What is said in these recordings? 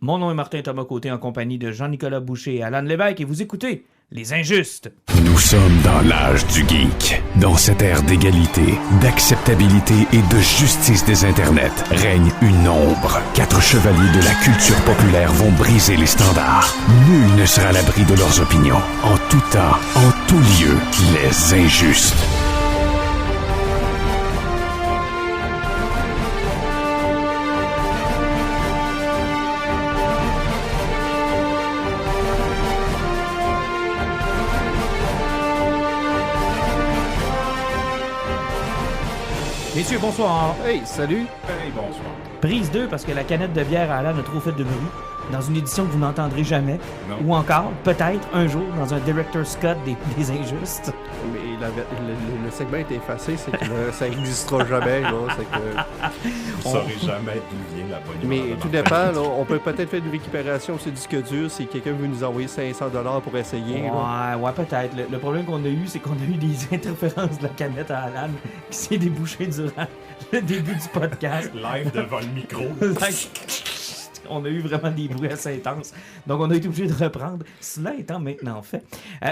Mon nom est Martin Thomas Côté en compagnie de Jean-Nicolas Boucher et Alan Lévesque et vous écoutez Les Injustes. Nous sommes dans l'âge du geek. Dans cette ère d'égalité, d'acceptabilité et de justice des internets, règne une ombre. 4 chevaliers de la culture populaire vont briser les standards. Nul ne sera à l'abri de leurs opinions. En tout temps, en tout lieu, les Injustes. Messieurs, bonsoir. Hey, salut! Hey, bonsoir. Prise 2 parce que la canette de bière à Alan a trop fait de bruit. Dans une édition que vous n'entendrez jamais. Non. Ou encore, peut-être, un jour, dans un Director's Cut des Injustes. Mais le segment est effacé, c'est que ça n'existera jamais. Là, c'est que... Vous ne saurez jamais d'où vient la bonne humeur Mais de tout Martin. dépend, là, on peut peut-être faire une récupération sur disque dur si quelqu'un veut nous envoyer 500$ pour essayer. là. Ouais, peut-être. Le problème qu'on a eu, c'est qu'on a eu des interférences de la canette à Alan qui s'est débouchée durant le début du podcast. Live devant le micro. On a eu vraiment des bruits assez intenses. Donc, on a été obligé de reprendre. Cela étant maintenant fait.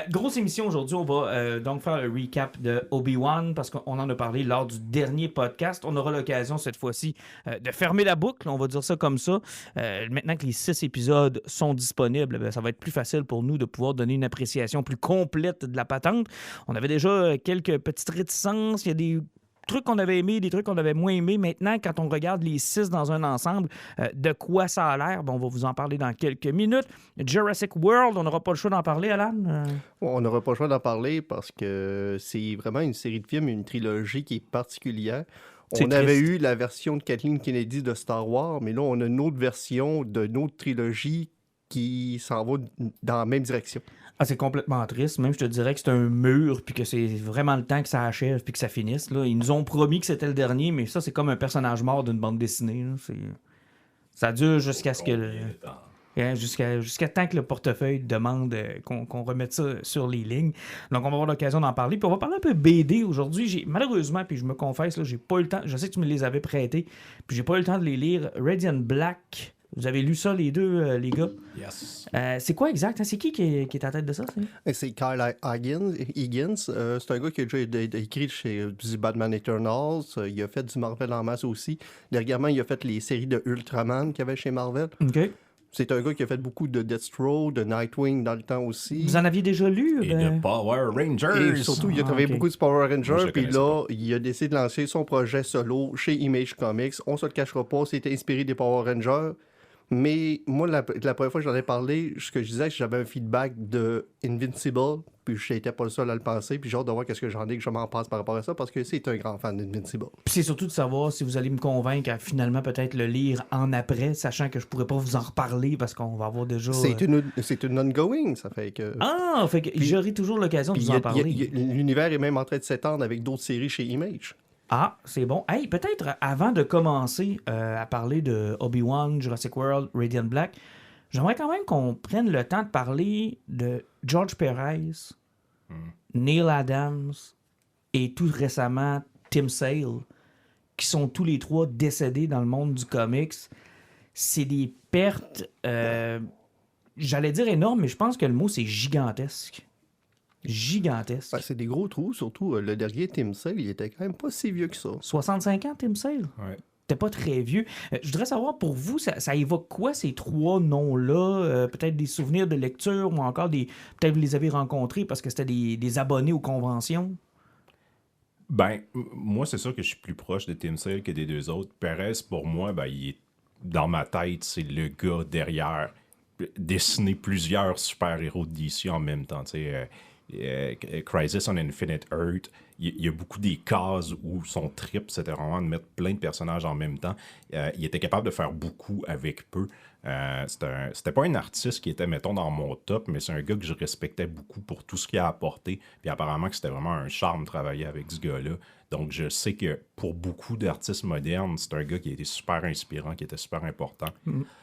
Grosse émission aujourd'hui. On va donc faire le recap de Obi-Wan parce qu'on en a parlé lors du dernier podcast. On aura l'occasion cette fois-ci de fermer la boucle. On va dire ça comme ça. Maintenant que les 6 épisodes sont disponibles, ben, ça va être plus facile pour nous de pouvoir donner une appréciation plus complète de la patente. On avait déjà quelques petites réticences. Il y a des trucs qu'on avait aimés, des trucs qu'on avait moins aimés. Maintenant, quand on regarde les 6 dans un ensemble, de quoi ça a l'air? Bon, on va vous en parler dans quelques minutes. Jurassic World, on n'aura pas le choix d'en parler, Alan? On n'aura pas le choix d'en parler parce que c'est vraiment une série de films, une trilogie qui est particulière. C'est On avait triste. eu la version de Kathleen Kennedy de Star Wars, mais là, on a une autre version d'une autre trilogie qui s'en va dans la même direction. Ah, c'est complètement triste. Même, je te dirais que c'est un mur, puis que c'est vraiment le temps que ça achève, puis que ça finisse. Là. Ils nous ont promis que c'était le dernier, mais ça, c'est comme un personnage mort d'une bande dessinée. Là. Ça dure jusqu'à ce que... Jusqu'à temps que le portefeuille demande qu'on remette ça sur les lignes. Donc, on va avoir l'occasion d'en parler. Puis on va parler un peu BD aujourd'hui. Malheureusement, puis je me confesse, là, j'ai pas eu le temps. Je sais que tu me les avais prêtés, puis j'ai pas eu le temps de les lire. Radiant Black. Vous avez lu ça, les deux, les gars? Yes. C'est quoi exact? Hein? C'est qui est à la tête de ça? C'est Kyle Higgins. C'est un gars qui a déjà écrit chez du Batman Eternals. Il a fait du Marvel en masse aussi. Dernièrement, il a fait les séries de Ultraman qu'il y avait chez Marvel. OK. C'est un gars qui a fait beaucoup de Deathstroke, de Nightwing dans le temps aussi. Vous en aviez déjà lu? Et de Power Rangers. Et surtout, il a Ah, travaillé ok. beaucoup de Power Moi, je Rangers, le puis connaissais là, il a décidé de lancer son projet solo chez Image Comics. On se le cachera pas, c'était inspiré des Power Rangers. Mais moi, la première fois que j'en ai parlé, ce que je disais, c'est que j'avais un feedback de Invincible, puis je n'étais pas le seul à le penser, puis j'ai hâte de voir qu'est-ce que j'en ai, que je m'en passe par rapport à ça, parce que c'est un grand fan d'Invincible. Puis c'est surtout de savoir si vous allez me convaincre à finalement peut-être le lire en après, sachant que je pourrais pas vous en reparler parce qu'on va avoir déjà... C'est une ongoing, ça fait que... Ah! Fait que j'aurai toujours l'occasion de Puis vous en parler. l'univers est même en train de s'étendre avec d'autres séries chez Image. Ah, c'est bon. Hey, peut-être avant de commencer à parler de Obi-Wan, Jurassic World, Radiant Black, j'aimerais quand même qu'on prenne le temps de parler de George Perez, Neil Adams et tout récemment Tim Sale, qui sont tous les trois décédés dans le monde du comics. C'est des pertes, j'allais dire énormes, mais je pense que le mot c'est gigantesque. Gigantesque. Ben, c'est des gros trous, surtout le dernier Tim Sale, il était quand même pas si vieux que ça. 65 ans, Tim Sale? Ouais. C'était pas très vieux. Je voudrais savoir, pour vous, ça évoque quoi, ces trois noms-là? Peut-être des souvenirs de lecture ou encore peut-être vous les avez rencontrés parce que c'était des abonnés aux conventions? Ben, moi, c'est sûr que je suis plus proche de Tim Sale que des deux autres. Perez, pour moi, ben, il est dans ma tête, c'est le gars derrière dessiner plusieurs super-héros de DC en même temps. Tu sais, Crisis on Infinite Earth, il y a beaucoup des cases où son trip, c'était vraiment de mettre plein de personnages en même temps. Il était capable de faire beaucoup avec peu. C'était pas un artiste qui était, mettons, dans mon top, mais c'est un gars que je respectais beaucoup pour tout ce qu'il a apporté. Puis apparemment que c'était vraiment un charme de travailler avec ce gars-là. Donc je sais que pour beaucoup d'artistes modernes, c'est un gars qui a été super inspirant, qui était super important.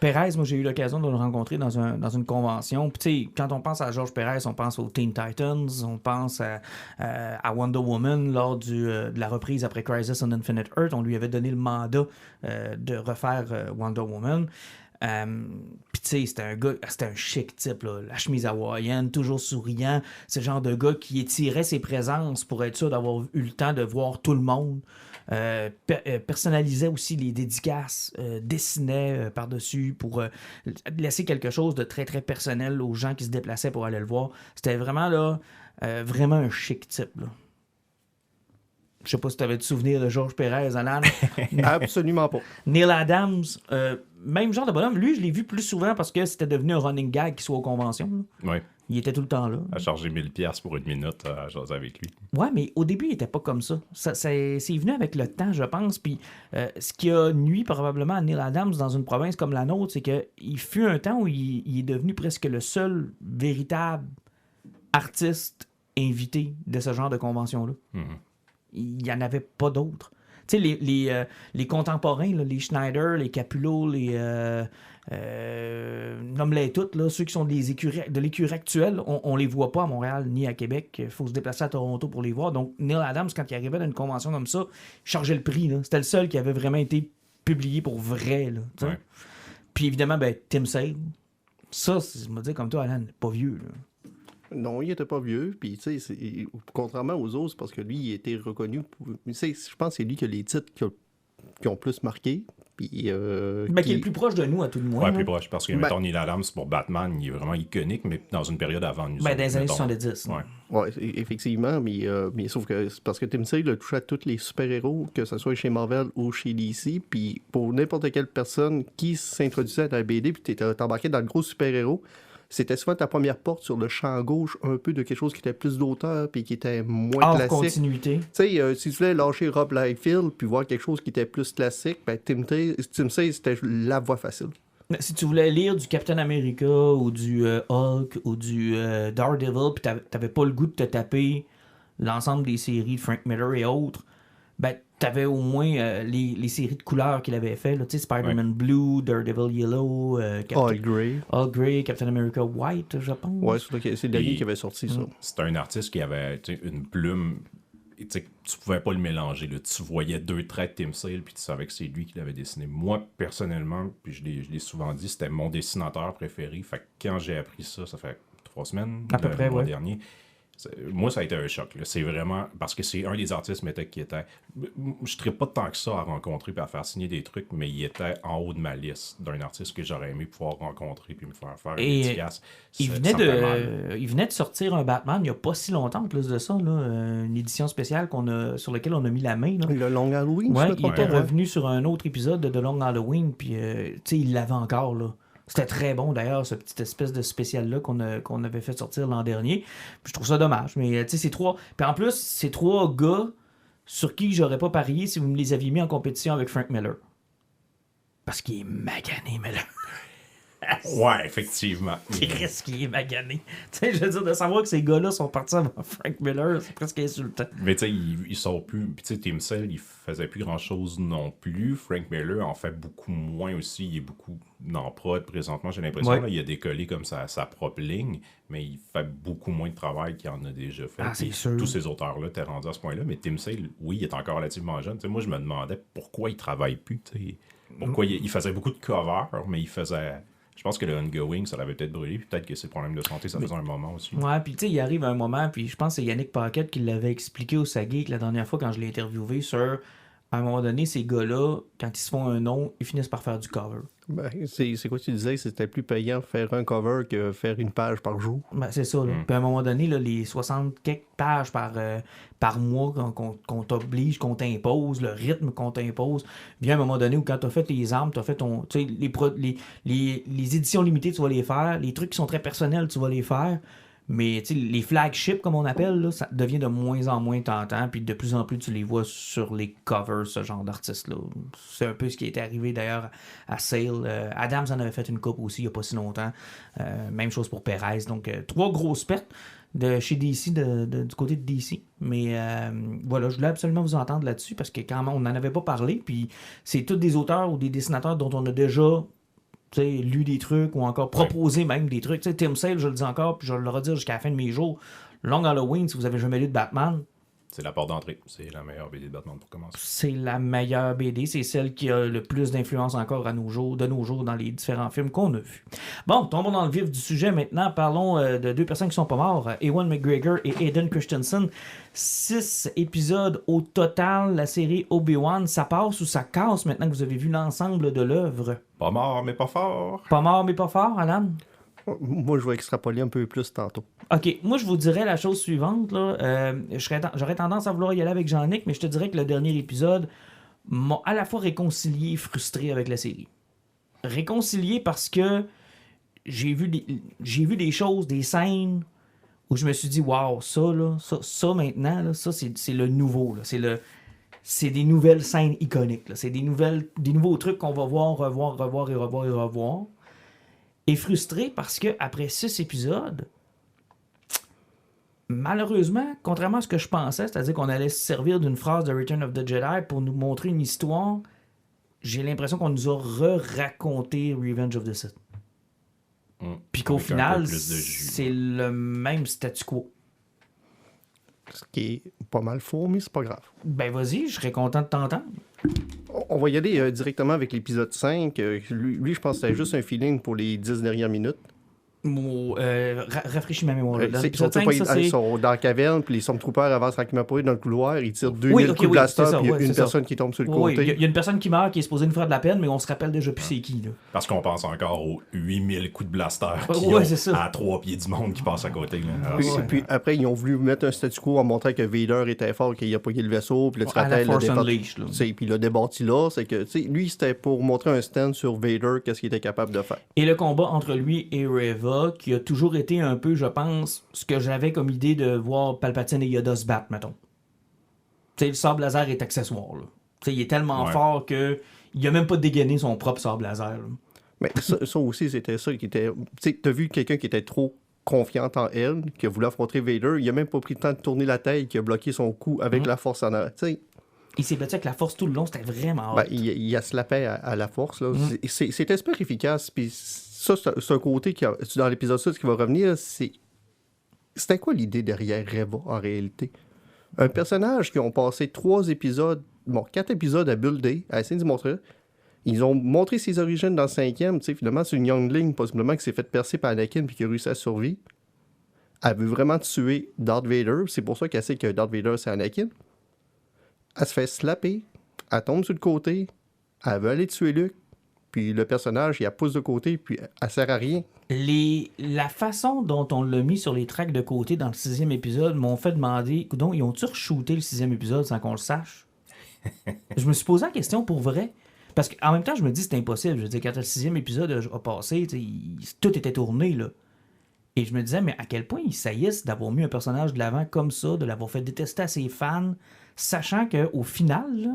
Perez, moi j'ai eu l'occasion de le rencontrer dans une convention. Puis tu sais, quand on pense à George Perez, on pense aux Teen Titans, on pense à Wonder Woman lors de la reprise après Crisis on Infinite Earth. On lui avait donné le mandat de refaire Wonder Woman. Puis tu tu sais, c'était un chic type, là. La chemise hawaïenne, toujours souriant. C'est le genre de gars qui étirait ses présences pour être sûr d'avoir eu le temps de voir tout le monde. Personnalisait aussi les dédicaces, dessinait par-dessus pour laisser quelque chose de très, très personnel aux gens qui se déplaçaient pour aller le voir. C'était vraiment, là, vraiment un chic type, là. Je sais pas si tu avais de souvenir de Georges Pérez, Alan. Absolument pas. Neil Adams, même genre de bonhomme. Lui, je l'ai vu plus souvent parce que c'était devenu un running gag qu'il soit aux conventions. Là. Ouais. Il était tout le temps là. À charger 1000$ pour une minute à jaser avec lui. Ouais, mais au début, il était pas comme ça. C'est venu avec le temps, je pense. Puis ce qui a nui probablement à Neil Adams dans une province comme la nôtre, c'est qu'il fut un temps où il est devenu presque le seul véritable artiste invité de ce genre de convention-là. Mhm. Il n'y en avait pas d'autres. Tu sais, les contemporains, là, les Schneider, les Capullo, les... nomme-les toutes, là, ceux qui sont de l'écurie actuelle, on les voit pas à Montréal ni à Québec. Il faut se déplacer à Toronto pour les voir. Donc, Neil Adams, quand il arrivait dans une convention comme ça, il chargeait le prix. Là. C'était le seul qui avait vraiment été publié pour vrai. Là, Ouais. Puis évidemment, ben, Tim Sale. Ça, je me dis comme toi, Alan, pas vieux. Là. Non, il était pas vieux. Puis, tu sais, contrairement aux autres, c'est parce que lui, il était reconnu. Tu sais, je pense que c'est lui qui a les titres qui ont plus marqué. Puis, Qui est le plus proche de nous, à tout le moins. Ouais, là. plus proche. Parce que, mettons, Neil Adams, pour Batman, il est vraiment iconique, mais dans une période avant nous. Ben, dans les années mettons. 70. Ouais. Ouais, effectivement, mais sauf que c'est parce que Tim Sale a touché à tous les super-héros, que ce soit chez Marvel ou chez DC, puis pour n'importe quelle personne qui s'introduisait dans la BD, puis t'embarquais dans le gros super-héros, c'était souvent ta première porte sur le champ gauche, un peu de quelque chose qui était plus d'auteur, puis qui était moins Hors classique. continuité. Tu sais, si tu voulais lâcher Rob Liefeld, puis voir quelque chose qui était plus classique, ben Tim Sale, c'était la voie facile. Si tu voulais lire du Captain America ou du Hulk ou du Daredevil, puis t'avais pas le goût de te taper l'ensemble des séries de Frank Miller et autres, ben t'avais au moins les séries de couleurs qu'il avait fait, là, tu sais, Spider-Man Blue, Daredevil Yellow, All Grey. All Grey, Captain America White, je pense. Ouais, c'est le dernier Puis- qui avait sorti ça. C'était un artiste qui avait tu sais, une plume. Tu sais, tu pouvais pas le mélanger. Là. Tu voyais 2 traits de Tim Sale, puis tu savais que c'est lui qui l'avait dessiné. Moi, personnellement, puis je l'ai souvent dit, c'était mon dessinateur préféré. Fait que quand j'ai appris ça, ça fait 3 semaines, À peu près, le mois ouais. dernier. Moi, ça a été un choc. Là. C'est vraiment... Parce que c'est un des artistes qui était... Je ne serais pas tant que ça à rencontrer et à faire signer des trucs, mais il était en haut de ma liste d'un artiste que j'aurais aimé pouvoir rencontrer puis me faire une Et, dédicace. Il Ça venait, me fait mal. il venait de sortir un Batman il n'y a pas si longtemps, en plus de ça, là, une édition spéciale sur laquelle on a mis la main. Là. Le Long Halloween, Ouais, je me il trompe était pas. revenu sur un autre épisode de The Long Halloween, puis tu sais, il l'avait encore, là. C'était très bon, d'ailleurs, ce petit espèce de spécial-là qu'on avait fait sortir l'an dernier. Puis je trouve ça dommage, mais tu sais, c'est 3... Puis en plus, c'est 3 gars sur qui j'aurais pas parié si vous me les aviez mis en compétition avec Frank Miller. Parce qu'il est magané, Miller. Ouais, effectivement. Il risque qu'il est magané. Tu sais, je veux dire, de savoir que ces gars-là sont partis avant Frank Miller, c'est presque insultant. Mais tu sais, ils sont plus. Puis tu sais, Tim Sale, il faisait plus grand-chose non plus. Frank Miller en fait beaucoup moins aussi. Il est beaucoup dans prod présentement, j'ai l'impression. Ouais. Là, il a décollé comme sa propre ligne, mais il fait beaucoup moins de travail qu'il en a déjà fait. Ah, c'est Puis sûr. tous ces auteurs-là étaient rendus à ce point-là. Mais Tim Sale, oui, il est encore relativement jeune. Tu sais, moi, je me demandais pourquoi il travaille plus. Tu sais. Pourquoi il faisait beaucoup de covers, mais il faisait. Je pense que le ongoing, ça l'avait peut-être brûlé. Puis peut-être que ses problèmes de santé, ça faisait un moment aussi. Ouais, puis tu sais, il arrive un moment, puis je pense que c'est Yannick Paquette qui l'avait expliqué au Sageek la dernière fois quand je l'ai interviewé sur, à un moment donné, ces gars-là, quand ils se font un nom, ils finissent par faire du cover. Ben, c'est quoi tu disais? C'était plus payant faire un cover que faire une page par jour. Ben, c'est ça. Là. Puis à un moment donné, là, les 60 quelques pages par mois qu'on t'oblige, qu'on t'impose, le rythme qu'on t'impose, vient un moment donné où quand t'as fait les armes, t'as fait ton. Tu sais, les éditions limitées, tu vas les faire. Les trucs qui sont très personnels, tu vas les faire. Mais tu sais, les flagships, comme on appelle, là, ça devient de moins en moins tentant, puis de plus en plus tu les vois sur les covers, ce genre d'artistes-là. C'est un peu ce qui était arrivé d'ailleurs à Sale. Adams en avait fait une coupe aussi il n'y a pas si longtemps. Même chose pour Perez. Donc, 3 grosses pertes de chez DC, du côté de DC. Mais voilà, je voulais absolument vous entendre là-dessus, parce que quand même, on n'en avait pas parlé, puis c'est tous des auteurs ou des dessinateurs dont on a déjà... tu sais, lu des trucs ou encore proposé même des trucs. Tu sais, Tim Sale, je le dis encore, puis je vais le redire jusqu'à la fin de mes jours. Long Halloween, si vous avez jamais lu de Batman, C'est la porte d'entrée. C'est la meilleure BD de Batman pour commencer. C'est la meilleure BD. C'est celle qui a le plus d'influence encore de nos jours dans les différents films qu'on a vus. Bon, tombons dans le vif du sujet maintenant. Parlons de deux personnes qui sont pas morts. Ewan McGregor et Hayden Christensen. 6 épisodes au total. La série Obi-Wan, ça passe ou ça casse maintenant que vous avez vu l'ensemble de l'œuvre? Pas mort, mais pas fort. Pas mort mais pas fort, Alan? Moi, je vais extrapoler un peu plus tantôt. OK, moi je vous dirais la chose suivante. Là. J'aurais tendance à vouloir y aller avec Jean-Nic, mais je te dirais que le dernier épisode m'a à la fois réconcilié et frustré avec la série. Réconcilié parce que j'ai vu des choses, des scènes où je me suis dit, waouh, ça maintenant, là, ça c'est le nouveau. Là. C'est des nouvelles scènes iconiques. Là. C'est des nouveaux trucs qu'on va revoir. Et frustré parce que après 6 épisodes, malheureusement, contrairement à ce que je pensais, c'est-à-dire qu'on allait se servir d'une phrase de Return of the Jedi pour nous montrer une histoire, j'ai l'impression qu'on nous a raconté Revenge of the Sith. Puis qu'au Avec un final, peu plus de jus. c'est le même statu quo. Ce qui est pas mal faux, mais c'est pas grave. Ben vas-y, je serais content de t'entendre. On va y aller directement avec l'épisode 5. Lui, je pense que c'était juste un feeling pour les 10 dernières minutes. Rafraîchis ma mémoire. Dans Ils l'épisode sont, 5, ça, c'est... ils sont dans la caverne, puis les Stormtroopers avancent tranquillement pas dans le couloir, ils tirent 2000 Oui, coups ok, de blaster, c'est ça, puis il y a ouais, une c'est ça. personne qui tombe sur le Oui, côté. il y a une personne qui meurt qui est supposée nous faire de la peine, mais on se rappelle déjà plus c'est qui. Là. Parce qu'on pense encore aux 8000 coups de blaster Ouais, c'est ça. à 3 pieds du monde qui passent à côté. Là. Alors, Puis, c'est- puis après, ils ont voulu mettre un statu quo en montrant que Vader était fort, qu'il a pogné le vaisseau, puis là, tu te À la rappelles, Force le Unleashed, là. puis il a débattu là, c'est que, tu sais, lui, c'était pour montrer un stand sur Vader, qu'est-ce qu'il était capable de faire. Et le combat entre lui et Reva, qui a toujours été un peu, je pense, ce que j'avais comme idée de voir Palpatine et Yoda se battre, mettons. Tu sais, le sabre laser est accessoire, là. Tu sais, il est tellement Ouais. fort que il a même pas dégainé son propre sabre laser, là. Mais ça aussi, c'était ça qui était... Tu sais, t'as vu quelqu'un qui était trop confiante en elle, qui a voulu affronter Vader, il a même pas pris le temps de tourner la tête, qui a bloqué son coup avec la force en arrière. Tu sais, Il s'est battu avec la force tout le long, c'était vraiment ben, hot. il a slappé à la force. Là. C'était super efficace. Puis ça, c'est un côté qui dans l'épisode 6 qui va revenir. C'était quoi l'idée derrière Reva, en réalité? Un personnage qui ont passé 4 épisodes à builder, à essayer de montrer. Ils ont montré ses origines dans le 5e. Tu sais, finalement, c'est une youngling, possiblement, qui s'est fait percer par Anakin puis qui a réussi à survivre. Elle veut vraiment tuer Darth Vader. C'est pour ça qu'elle sait que Darth Vader, c'est Anakin. Elle se fait slapper. Elle tombe sur le côté. Elle veut aller tuer Luke. Puis le personnage, il la pousse de côté, puis elle sert à rien. La façon dont on l'a mis sur les tracks de côté dans le 6e épisode m'ont fait demander, coudonc, ils ont-tu re-shooté le 6e épisode sans qu'on le sache? Je me suis posé la question pour vrai. Parce qu'en même temps, je me dis c'est impossible. Je veux dire, quand le 6e épisode a passé, tu sais, tout était tourné, là. Et je me disais, mais à quel point ils saillissent d'avoir mis un personnage de l'avant comme ça, de l'avoir fait détester à ses fans, sachant qu'au final, là,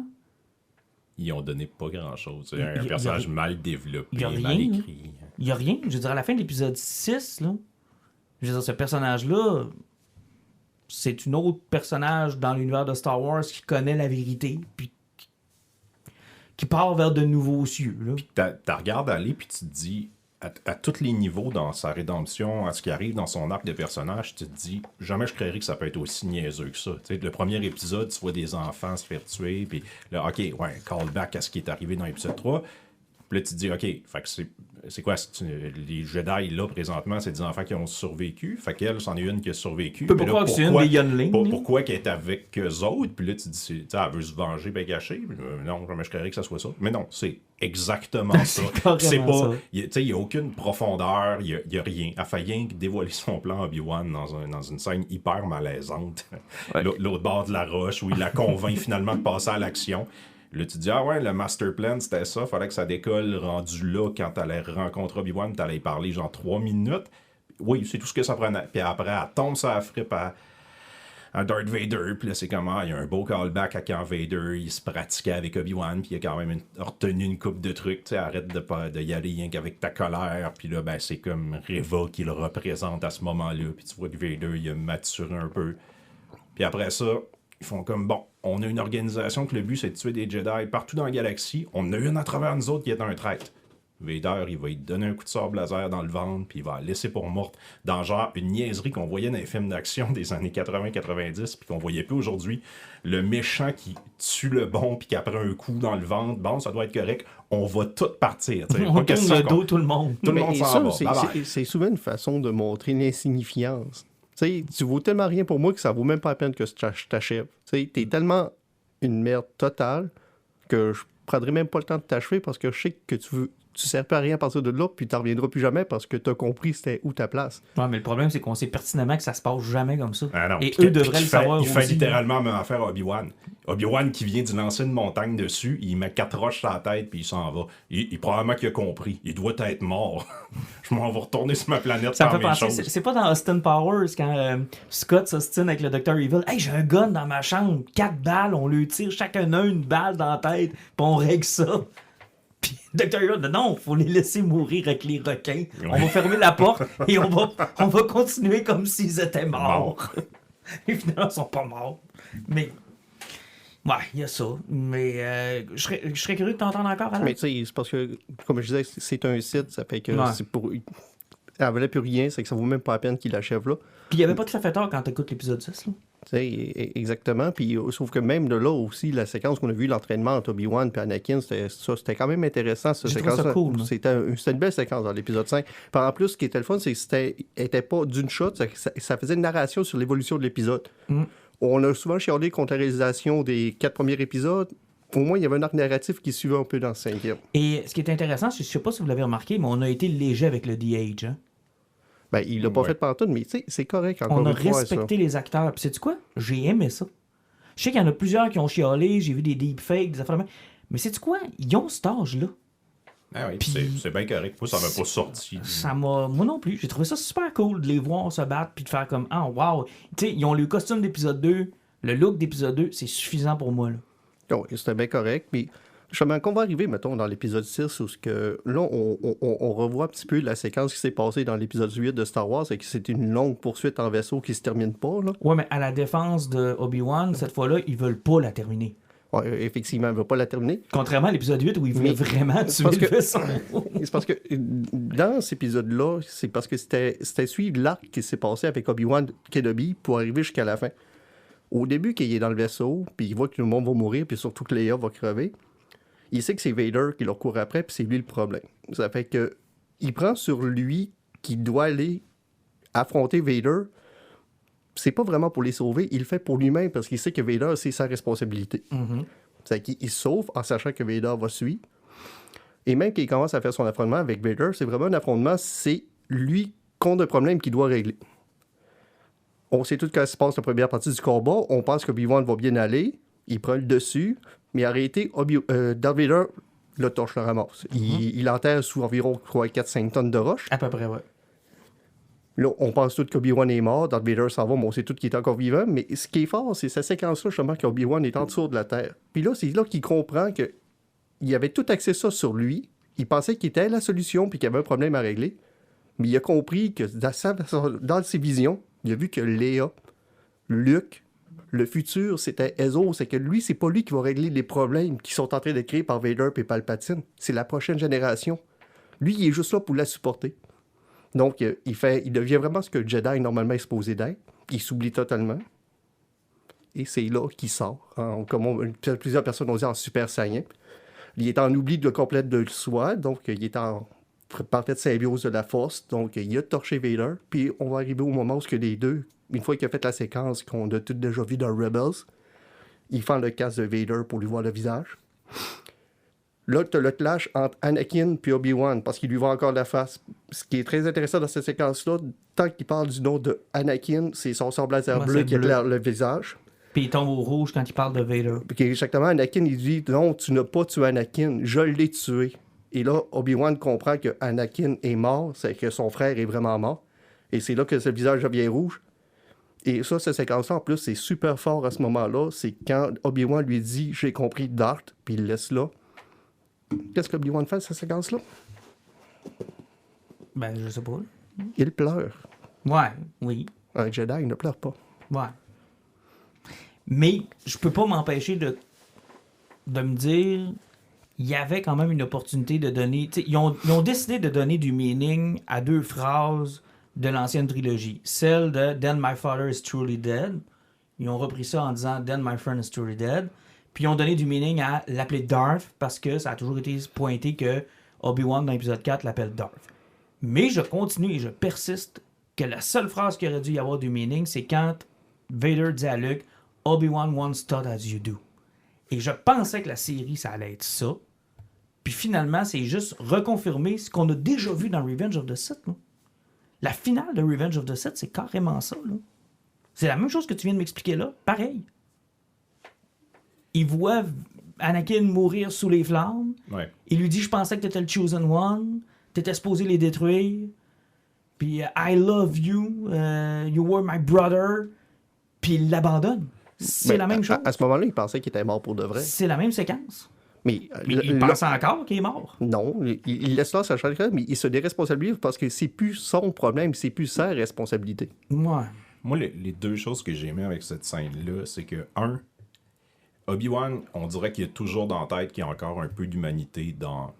Ils ont donné pas grand-chose. C'est y un a- personnage y a- mal développé, y a rien, mal là. écrit. il n'y a rien. Je veux dire, à la fin de l'épisode 6, là, je veux dire, ce personnage-là, c'est un autre personnage dans l'univers de Star Wars qui connaît la vérité, puis qui part vers de nouveaux cieux. Là. T'as regardes aller, puis tu te dis, à tous les niveaux dans sa rédemption, à ce qui arrive dans son arc de personnage, tu te dis, jamais je créerais que ça peut être aussi niaiseux que ça. Tu sais, le premier épisode, tu vois des enfants se faire tuer, puis là, OK, ouais, callback à ce qui est arrivé dans l'épisode 3. Puis là, tu te dis, OK, fait que c'est quoi? Les Jedi, là, présentement, c'est des enfants qui ont survécu. Fait qu'elle, c'en est une qui a survécu. Peut Puis pas là, croire que c'est une des younglings, là. pourquoi qu'elle est avec eux autres? Puis là, tu te dis, tu sais, elle veut se venger, ben cacher. Non, jamais je créerais que ça soit ça. Mais non, c'est exactement ça. carrément C'est pas... ça. Tu sais, il n'y a aucune profondeur, il n'y a rien. Elle fait rien que dévoiler son plan à Obi-Wan dans une scène hyper malaisante. Ouais. L'autre bord de la roche, où il la convainc finalement de passer à l'action. Là, tu te dis, ah ouais, le master plan, c'était ça. Fallait que ça décolle rendu là quand t'allais rencontrer Obi-Wan, t'allais y parler genre 3 minutes. Oui, c'est tout ce que ça prenait. Puis après, elle tombe sur la frippe à Darth Vader. Puis là, c'est comment, il y a un beau callback à quand Vader, il se pratiquait avec Obi-Wan. Puis il a quand même retenu une couple de trucs. Tu sais, arrête de y aller rien qu'avec ta colère. Puis là, ben, c'est comme Reva qui le représente à ce moment-là. Puis tu vois que Vader, il a maturé un peu. Puis après ça, ils font comme, bon, on a une organisation que le but, c'est de tuer des Jedi partout dans la galaxie. On en a une à travers nous autres qui est un traître. Vader, il va lui donner un coup de sable laser dans le ventre, puis il va la laisser pour morte dans genre une niaiserie qu'on voyait dans les films d'action des années 80-90, puis qu'on voyait plus aujourd'hui. Le méchant qui tue le bon, puis qui après un coup dans le ventre, bon, ça doit être correct, on va tout partir. T'sais. On tourne le dos, tout le monde. Tout le Mais monde ça, s'en va. Bye-bye. c'est souvent une façon de montrer l'insignifiance. Tu sais, tu vaux tellement rien pour moi que ça vaut même pas la peine que je t'achève. Tu sais, t'es tellement une merde totale que je prendrai même pas le temps de t'achever parce que je sais que tu sers pas à rien à partir de là, puis tu reviendras plus jamais parce que tu as compris c'était où ta place. Ouais, mais le problème, c'est qu'on sait pertinemment que ça se passe jamais comme ça. Ah non, Et puis eux devraient le savoir Il fait aussi. littéralement la même affaire à Obi-Wan. Obi-Wan qui vient d'y lancer une montagne dessus, il met 4 roches sur la tête puis il s'en va. Il probablement qu'il a compris. Il doit être mort. Je m'en vais retourner sur ma planète Ça me faire fait mes penser, choses. c'est pas dans Austin Powers quand Scott s'ostine avec le Dr. Evil. Hey, j'ai un gun dans ma chambre, 4 balles, on lui tire chacun une balle dans la tête, puis on règle ça. Puis Dr. Evil dit non, faut les laisser mourir avec les requins. On va fermer la porte et on va continuer comme s'ils étaient morts. Et finalement, ils sont pas morts. Mais. Ouais, il y a ça. Mais je serais curieux de t'entendre encore, Alain. Mais tu sais, c'est parce que, comme je disais, c'est un site, ça fait que Ouais. c'est pour. Elle valait plus rien, c'est que ça vaut même pas la peine qu'il l'achève là. Puis il n'y avait pas de fait tort quand t'écoutes l'épisode 6. Là. Tu sais, exactement. Puis, sauf que même de là aussi, la séquence qu'on a vue, l'entraînement entre Obi-Wan et Anakin, c'était quand même intéressant, cette J'ai trouvé ça séquence-là. cool, moi. C'était une belle séquence dans l'épisode 5. Puis en plus, ce qui était le fun, c'est que était pas d'une shot, ça faisait une narration sur l'évolution de l'épisode. Mm. On a souvent chialé contre la réalisation des 4 premiers épisodes. Au moins, il y avait un arc narratif qui suivait un peu dans le 5e. Et ce qui est intéressant, je ne sais pas si vous l'avez remarqué, mais on a été léger avec le DH. Hein? Ben, il l'a pas Ouais. fait pantoute, mais tu sais, c'est correct encore On a une fois, respecté les acteurs. Puis sais-tu quoi? J'ai aimé ça. Je sais qu'il y en a plusieurs qui ont chialé, j'ai vu des deepfakes, des affaires de même. Mais sais-tu quoi? Ils ont cet âge-là. Ah oui, Puis- c'est bien correct. Moi, ça m'a pas sorti. Ça m'a. Moi non plus. J'ai trouvé ça super cool de les voir se battre puis de faire comme ah wow. Tu sais, ils ont le costume d'épisode 2, le look d'épisode 2, c'est suffisant pour moi. Là. Oui, c'était bien correct. Puis, justement, qu'on va arriver, mettons, dans l'épisode 6, où là, on revoit un petit peu la séquence qui s'est passée dans l'épisode 8 de Star Wars, et que c'est une longue poursuite en vaisseau qui se termine pas, là. Ouais, mais à la défense de Obi-Wan, cette fois-là, ils veulent pas la terminer. Ouais, effectivement, elle ne va pas la terminer. Contrairement à l'épisode 8 où ils voulaient Mais- vraiment tuer parce le que- vaisseau. C'est parce que dans cet épisode-là, c'est parce que c'était suivre l'arc qui s'est passé avec Obi-Wan Kenobi pour arriver jusqu'à la fin. Au début, qu'il est dans le vaisseau, puis il voit que tout le monde va mourir, puis surtout que Leia va crever, il sait que c'est Vader qui leur court après, puis c'est lui le problème. Ça fait que il prend sur lui qu'il doit aller affronter Vader. C'est pas vraiment pour les sauver, il le fait pour lui-même parce qu'il sait que Vader, c'est sa responsabilité. C'est qu'il se sauve en sachant que Vader va suivre. Et même qu'il commence à faire son affrontement avec Vader, c'est vraiment un affrontement, c'est lui contre un problème qu'il doit régler. On sait tout quand se passe la première partie du combat, on pense que Obi-Wan va bien aller, il prend le dessus, mais arrêté, Darth Vader le torche, le ramasse. Il enterre sous environ 4-5 tonnes de roches. À peu près, ouais. Là, on pense tout qu'Obi-Wan est mort, Darth Vader s'en va, mais on sait tout qu'il est encore vivant. Mais ce qui est fort, c'est cette séquence-là, justement, qu'Obi-Wan est en dessous de la Terre. Puis là, c'est là qu'il comprend qu'il avait tout axé ça sur lui. Il pensait qu'il était la solution, puis qu'il y avait un problème à régler. Mais il a compris que dans ses visions, il a vu que Léa, Luke, le futur, c'était Ezzo. C'est que lui, c'est pas lui qui va régler les problèmes qui sont en train d'être créés par Vader et Palpatine. C'est la prochaine génération. Lui, il est juste là pour la supporter. Donc, il devient vraiment ce que le Jedi normalement est supposé d'être. Il s'oublie totalement. Et c'est là qu'il sort. Plusieurs personnes ont dit en Super Saiyan. Il est en oubli de complet de soi. Donc, il est en parfaite symbiose de la Force. Donc, il a torché Vader. Puis, on va arriver au moment où les deux, une fois qu'il a fait la séquence qu'on a toutes déjà vu dans Rebels, il fend le casque de Vader pour lui voir le visage. Là, tu as le clash entre Anakin et Obi-Wan, parce qu'il lui voit encore la face. Ce qui est très intéressant dans cette séquence-là, tant qu'il parle du nom de Anakin, c'est son sable laser Ouais, bleu c'est qui bleu. éclaire le visage. Puis il tombe au rouge quand il parle de Vader. Puis exactement, Anakin, il dit « Non, tu n'as pas tué Anakin, je l'ai tué. » Et là, Obi-Wan comprend que Anakin est mort, c'est que son frère est vraiment mort. Et c'est là que ce visage devient rouge. Et ça, cette séquence-là, en plus, c'est super fort à ce moment-là. C'est quand Obi-Wan lui dit « J'ai compris Darth », puis il le laisse là. Qu'est-ce que Obi-Wan fait, cette séquence-là? Ben, je sais pas. Il pleure. Ouais, oui. Un Jedi, il ne pleure pas. Ouais. Mais je peux pas m'empêcher de me dire il y avait quand même une opportunité de donner... Ils ont décidé de donner du meaning à 2 phrases de l'ancienne trilogie. Celle de « Then my father is truly dead ». Ils ont repris ça en disant « Then my friend is truly dead ». Puis ils ont donné du meaning à l'appeler Darth parce que ça a toujours été pointé que Obi-Wan dans l'épisode 4 l'appelle Darth. Mais je continue et je persiste que la seule phrase qui aurait dû y avoir du meaning, c'est quand Vader dit à Luke « Obi-Wan once taught as you do ». Et je pensais que la série, ça allait être ça. Puis finalement, c'est juste reconfirmer ce qu'on a déjà vu dans Revenge of the Sith. Là. La finale de Revenge of the Sith, c'est carrément ça. Là. C'est la même chose que tu viens de m'expliquer là. Pareil. Il voit Anakin mourir sous les flammes. Ouais. Il lui dit « Je pensais que tu étais le Chosen One. Tu étais supposé les détruire. Puis I love you. You were my brother. » Puis il l'abandonne. C'est la même chose. À ce moment-là, il pensait qu'il était mort pour de vrai. C'est la même séquence. Mais Il pense encore qu'il est mort. Non, il laisse là sa charge, mais il se déresponsabilise parce que c'est plus son problème, c'est plus sa responsabilité. Ouais. Moi, les 2 choses que j'ai aimées avec cette scène-là, c'est que, Obi-Wan, on dirait qu'il y a toujours dans la tête qu'il y a encore un peu d'humanité dans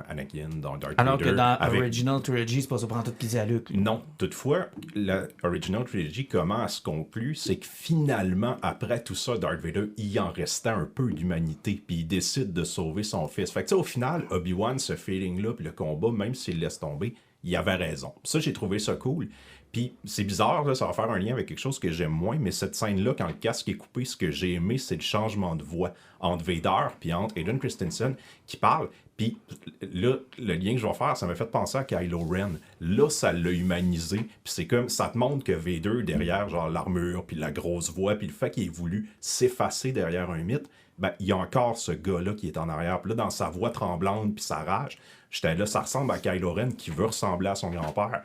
Anakin, dans Darth Vader. Alors que dans Original Trilogy, c'est pas ça prend tout qu'ils à Luke. Non, toutefois, la Original Trilogy, comment elle se conclut, c'est que finalement, après tout ça, Darth Vader, il en restait un peu d'humanité, puis il décide de sauver son fils. Fait que, tu sais, au final, Obi-Wan, ce feeling-là, puis le combat, même s'il laisse tomber, il avait raison. Ça, j'ai trouvé ça cool. Puis c'est bizarre, là, ça va faire un lien avec quelque chose que j'aime moins, mais cette scène-là, quand le casque est coupé, ce que j'ai aimé, c'est le changement de voix entre Vader puis entre Hayden Christensen qui parle. Puis là, le lien que je vais faire, ça m'a fait penser à Kylo Ren. Là, ça l'a humanisé. Puis c'est comme, ça te montre que Vader, derrière genre l'armure, puis la grosse voix, puis le fait qu'il ait voulu s'effacer derrière un mythe, ben, il y a encore ce gars-là qui est en arrière. Puis là, dans sa voix tremblante, puis sa rage, j'étais là, ça ressemble à Kylo Ren qui veut ressembler à son grand-père.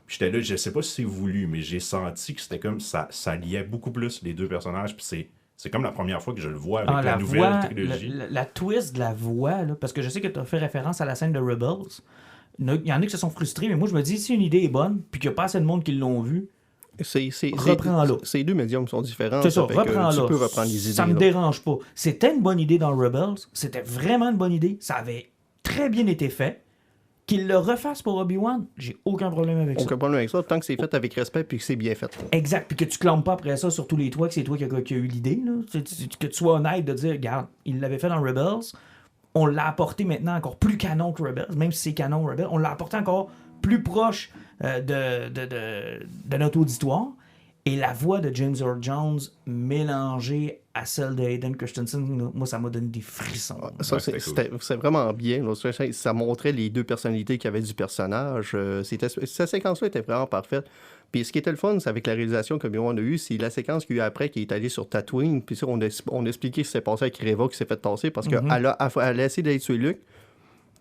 J'étais là, je sais pas si c'est voulu, mais j'ai senti que c'était comme ça liait beaucoup plus les 2 personnages. Puis c'est comme la première fois que je le vois avec la nouvelle voix, trilogie. La twist de la voix, là, parce que je sais que tu as fait référence à la scène de Rebels. Il y en a qui se sont frustrés, mais moi je me dis, si une idée est bonne, puis qu'il n'y a pas assez de monde qui l'ont vue, reprends-la. Ces 2 médiums sont différents. C'est ça, reprends-la. Tu peux reprendre les idées. Ça me dérange pas. C'était une bonne idée dans Rebels. C'était vraiment une bonne idée. Ça avait très bien été fait. Qu'il le refasse pour Obi-Wan, j'ai aucun problème avec ça. Aucun problème avec ça, tant que c'est fait avec respect et que c'est bien fait. Exact, puis que tu clames pas après ça sur tous les toits que c'est toi qui a eu l'idée. Là. Que tu sois honnête de dire, regarde, il l'avait fait dans Rebels, on l'a apporté maintenant encore plus canon que Rebels, même si c'est canon Rebels, on l'a apporté encore plus proche de notre auditoire. Et la voix de James Earl Jones mélangée à celle de Hayden Christensen, moi, ça m'a donné des frissons. Ça, c'est vraiment bien. Là. Ça montrait les 2 personnalités qu'il y avait du personnage. Cette séquence-là était vraiment parfaite. Puis ce qui était le fun, c'est avec la réalisation que Obi-Wan a eue, c'est la séquence qu'il y a eu après, qui est allée sur Tatooine. Puis ça, on a expliqué ce qui s'est passé avec Reva, qui s'est fait tasser, parce qu'elle a essayé d'aller tuer Luke.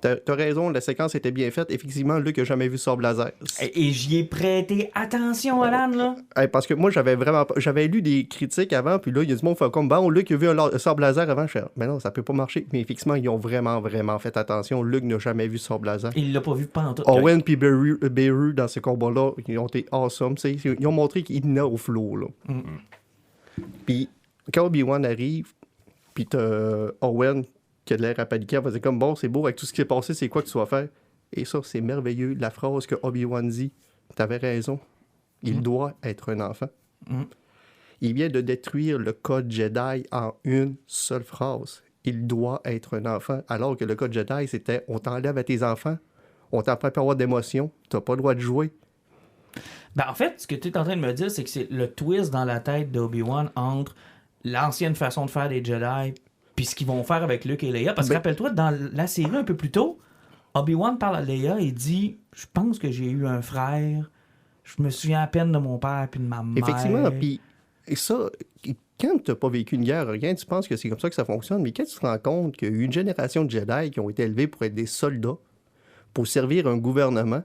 T'as raison, la séquence était bien faite. Effectivement, Luke n'a jamais vu Sabre laser. Et j'y ai prêté attention, Alan, là. Parce que moi, j'avais lu des critiques avant, puis là, il y a du monde qui fait comme, bon, Luke a vu un Sabre laser avant. Je fais, mais non, ça peut pas marcher. Mais effectivement, ils ont vraiment, vraiment fait attention. Luke n'a jamais vu Sabre laser. Il l'a pas vu pantoute. Owen et Beru, dans ce combat-là, ils ont été awesome. T'sais. Ils ont montré qu'il n'a au flow, là. Puis, quand Obi-Wan arrive, puis t'as Owen qui a de l'air à paniquer, elle va dire comme, bon, c'est beau, avec tout ce qui s'est passé, c'est quoi que tu vas faire? Et ça, c'est merveilleux. La phrase que Obi-Wan dit, t'avais raison, il doit être un enfant. Il vient de détruire le code Jedi en une seule phrase. Il doit être un enfant. Alors que le code Jedi, c'était, on t'enlève à tes enfants, on t'empêche pas avoir d'émotion, t'as pas le droit de jouer. Ben, en fait, ce que tu es en train de me dire, c'est que c'est le twist dans la tête d'Obi-Wan entre l'ancienne façon de faire des Jedi puis ce qu'ils vont faire avec Luke et Leia. Parce que rappelle-toi, dans la série un peu plus tôt, Obi-Wan parle à Leia et dit « Je pense que j'ai eu un frère. Je me souviens à peine de mon père puis de ma mère. » Effectivement, puis ça, quand tu n'as pas vécu une guerre, rien, tu penses que c'est comme ça que ça fonctionne, mais quand tu te rends compte qu'il y a eu une génération de Jedi qui ont été élevés pour être des soldats, pour servir un gouvernement,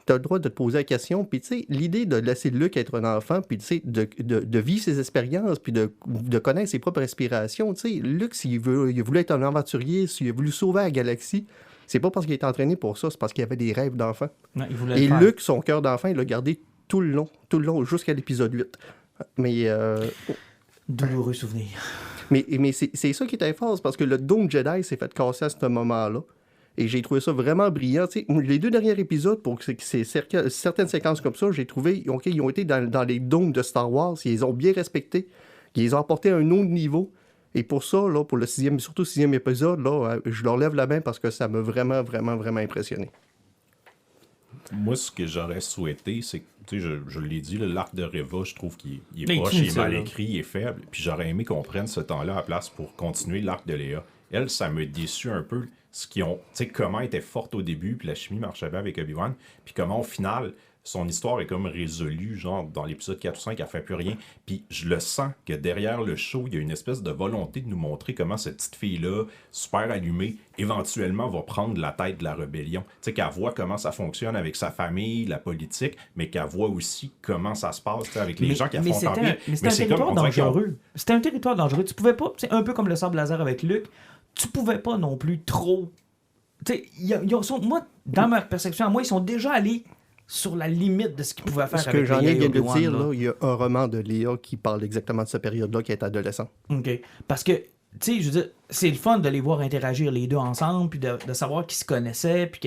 tu as le droit de te poser la question. Puis, tu sais, l'idée de laisser Luke être un enfant, puis, tu sais, de vivre ses expériences, puis de connaître ses propres aspirations. Tu sais, Luke, il a voulu être un aventurier, s'il a voulu sauver la galaxie, c'est pas parce qu'il est entraîné pour ça, c'est parce qu'il avait des rêves d'enfant. Non, il voulait Et le faire. Luke, son cœur d'enfant, il l'a gardé tout le long, jusqu'à l'épisode 8. Mais... Douloureux souvenir. Mais c'est ça qui est efforce, parce que le dôme Jedi s'est fait casser à ce moment-là. Et j'ai trouvé ça vraiment brillant. Tu sais, les 2 derniers épisodes, pour que certaines séquences comme ça, j'ai trouvé, OK, ils ont été dans les dômes de Star Wars, ils les ont bien respectés, ils les ont apportés à un autre niveau. Et pour ça, là, pour le surtout le 6e épisode, là, je leur lève la main parce que ça m'a vraiment, vraiment, vraiment impressionné. Moi, ce que j'aurais souhaité, c'est que, tu sais, je l'ai dit, l'arc de Reva, je trouve qu'il est Mais proche, qui, il est ça, mal là? écrit, il est faible. Puis j'aurais aimé qu'on prenne ce temps-là à la place pour continuer l'arc de Léa. Elle, ça me déçu un peu comment elle était forte au début, puis la chimie marchait bien avec Obi-Wan, puis comment au final, son histoire est comme résolue, genre dans l'épisode 4 ou 5, elle fait plus rien. Puis je le sens que derrière le show, il y a une espèce de volonté de nous montrer comment cette petite fille-là, super allumée, éventuellement va prendre la tête de la rébellion. Tu sais, qu'elle voit comment ça fonctionne avec sa famille, la politique, mais qu'elle voit aussi comment ça se passe avec les gens qui affrontent en pire. Mais c'était un territoire dangereux. C'était un territoire dangereux. Tu pouvais pas, c'est un peu comme le sable laser avec Luke, tu pouvais pas non plus trop... Tu sais, moi, dans ma perception, moi, ils sont déjà allés sur la limite de ce qu'ils pouvaient faire Ce avec que Jean-Yves vient de Obi-Wan, dire, là. là, il y a un roman de Léa qui parle exactement de cette période-là, qui est adolescent. OK. Parce que, tu sais, je veux dire, c'est le fun de les voir interagir les deux ensemble, puis de savoir qu'ils se connaissaient, puis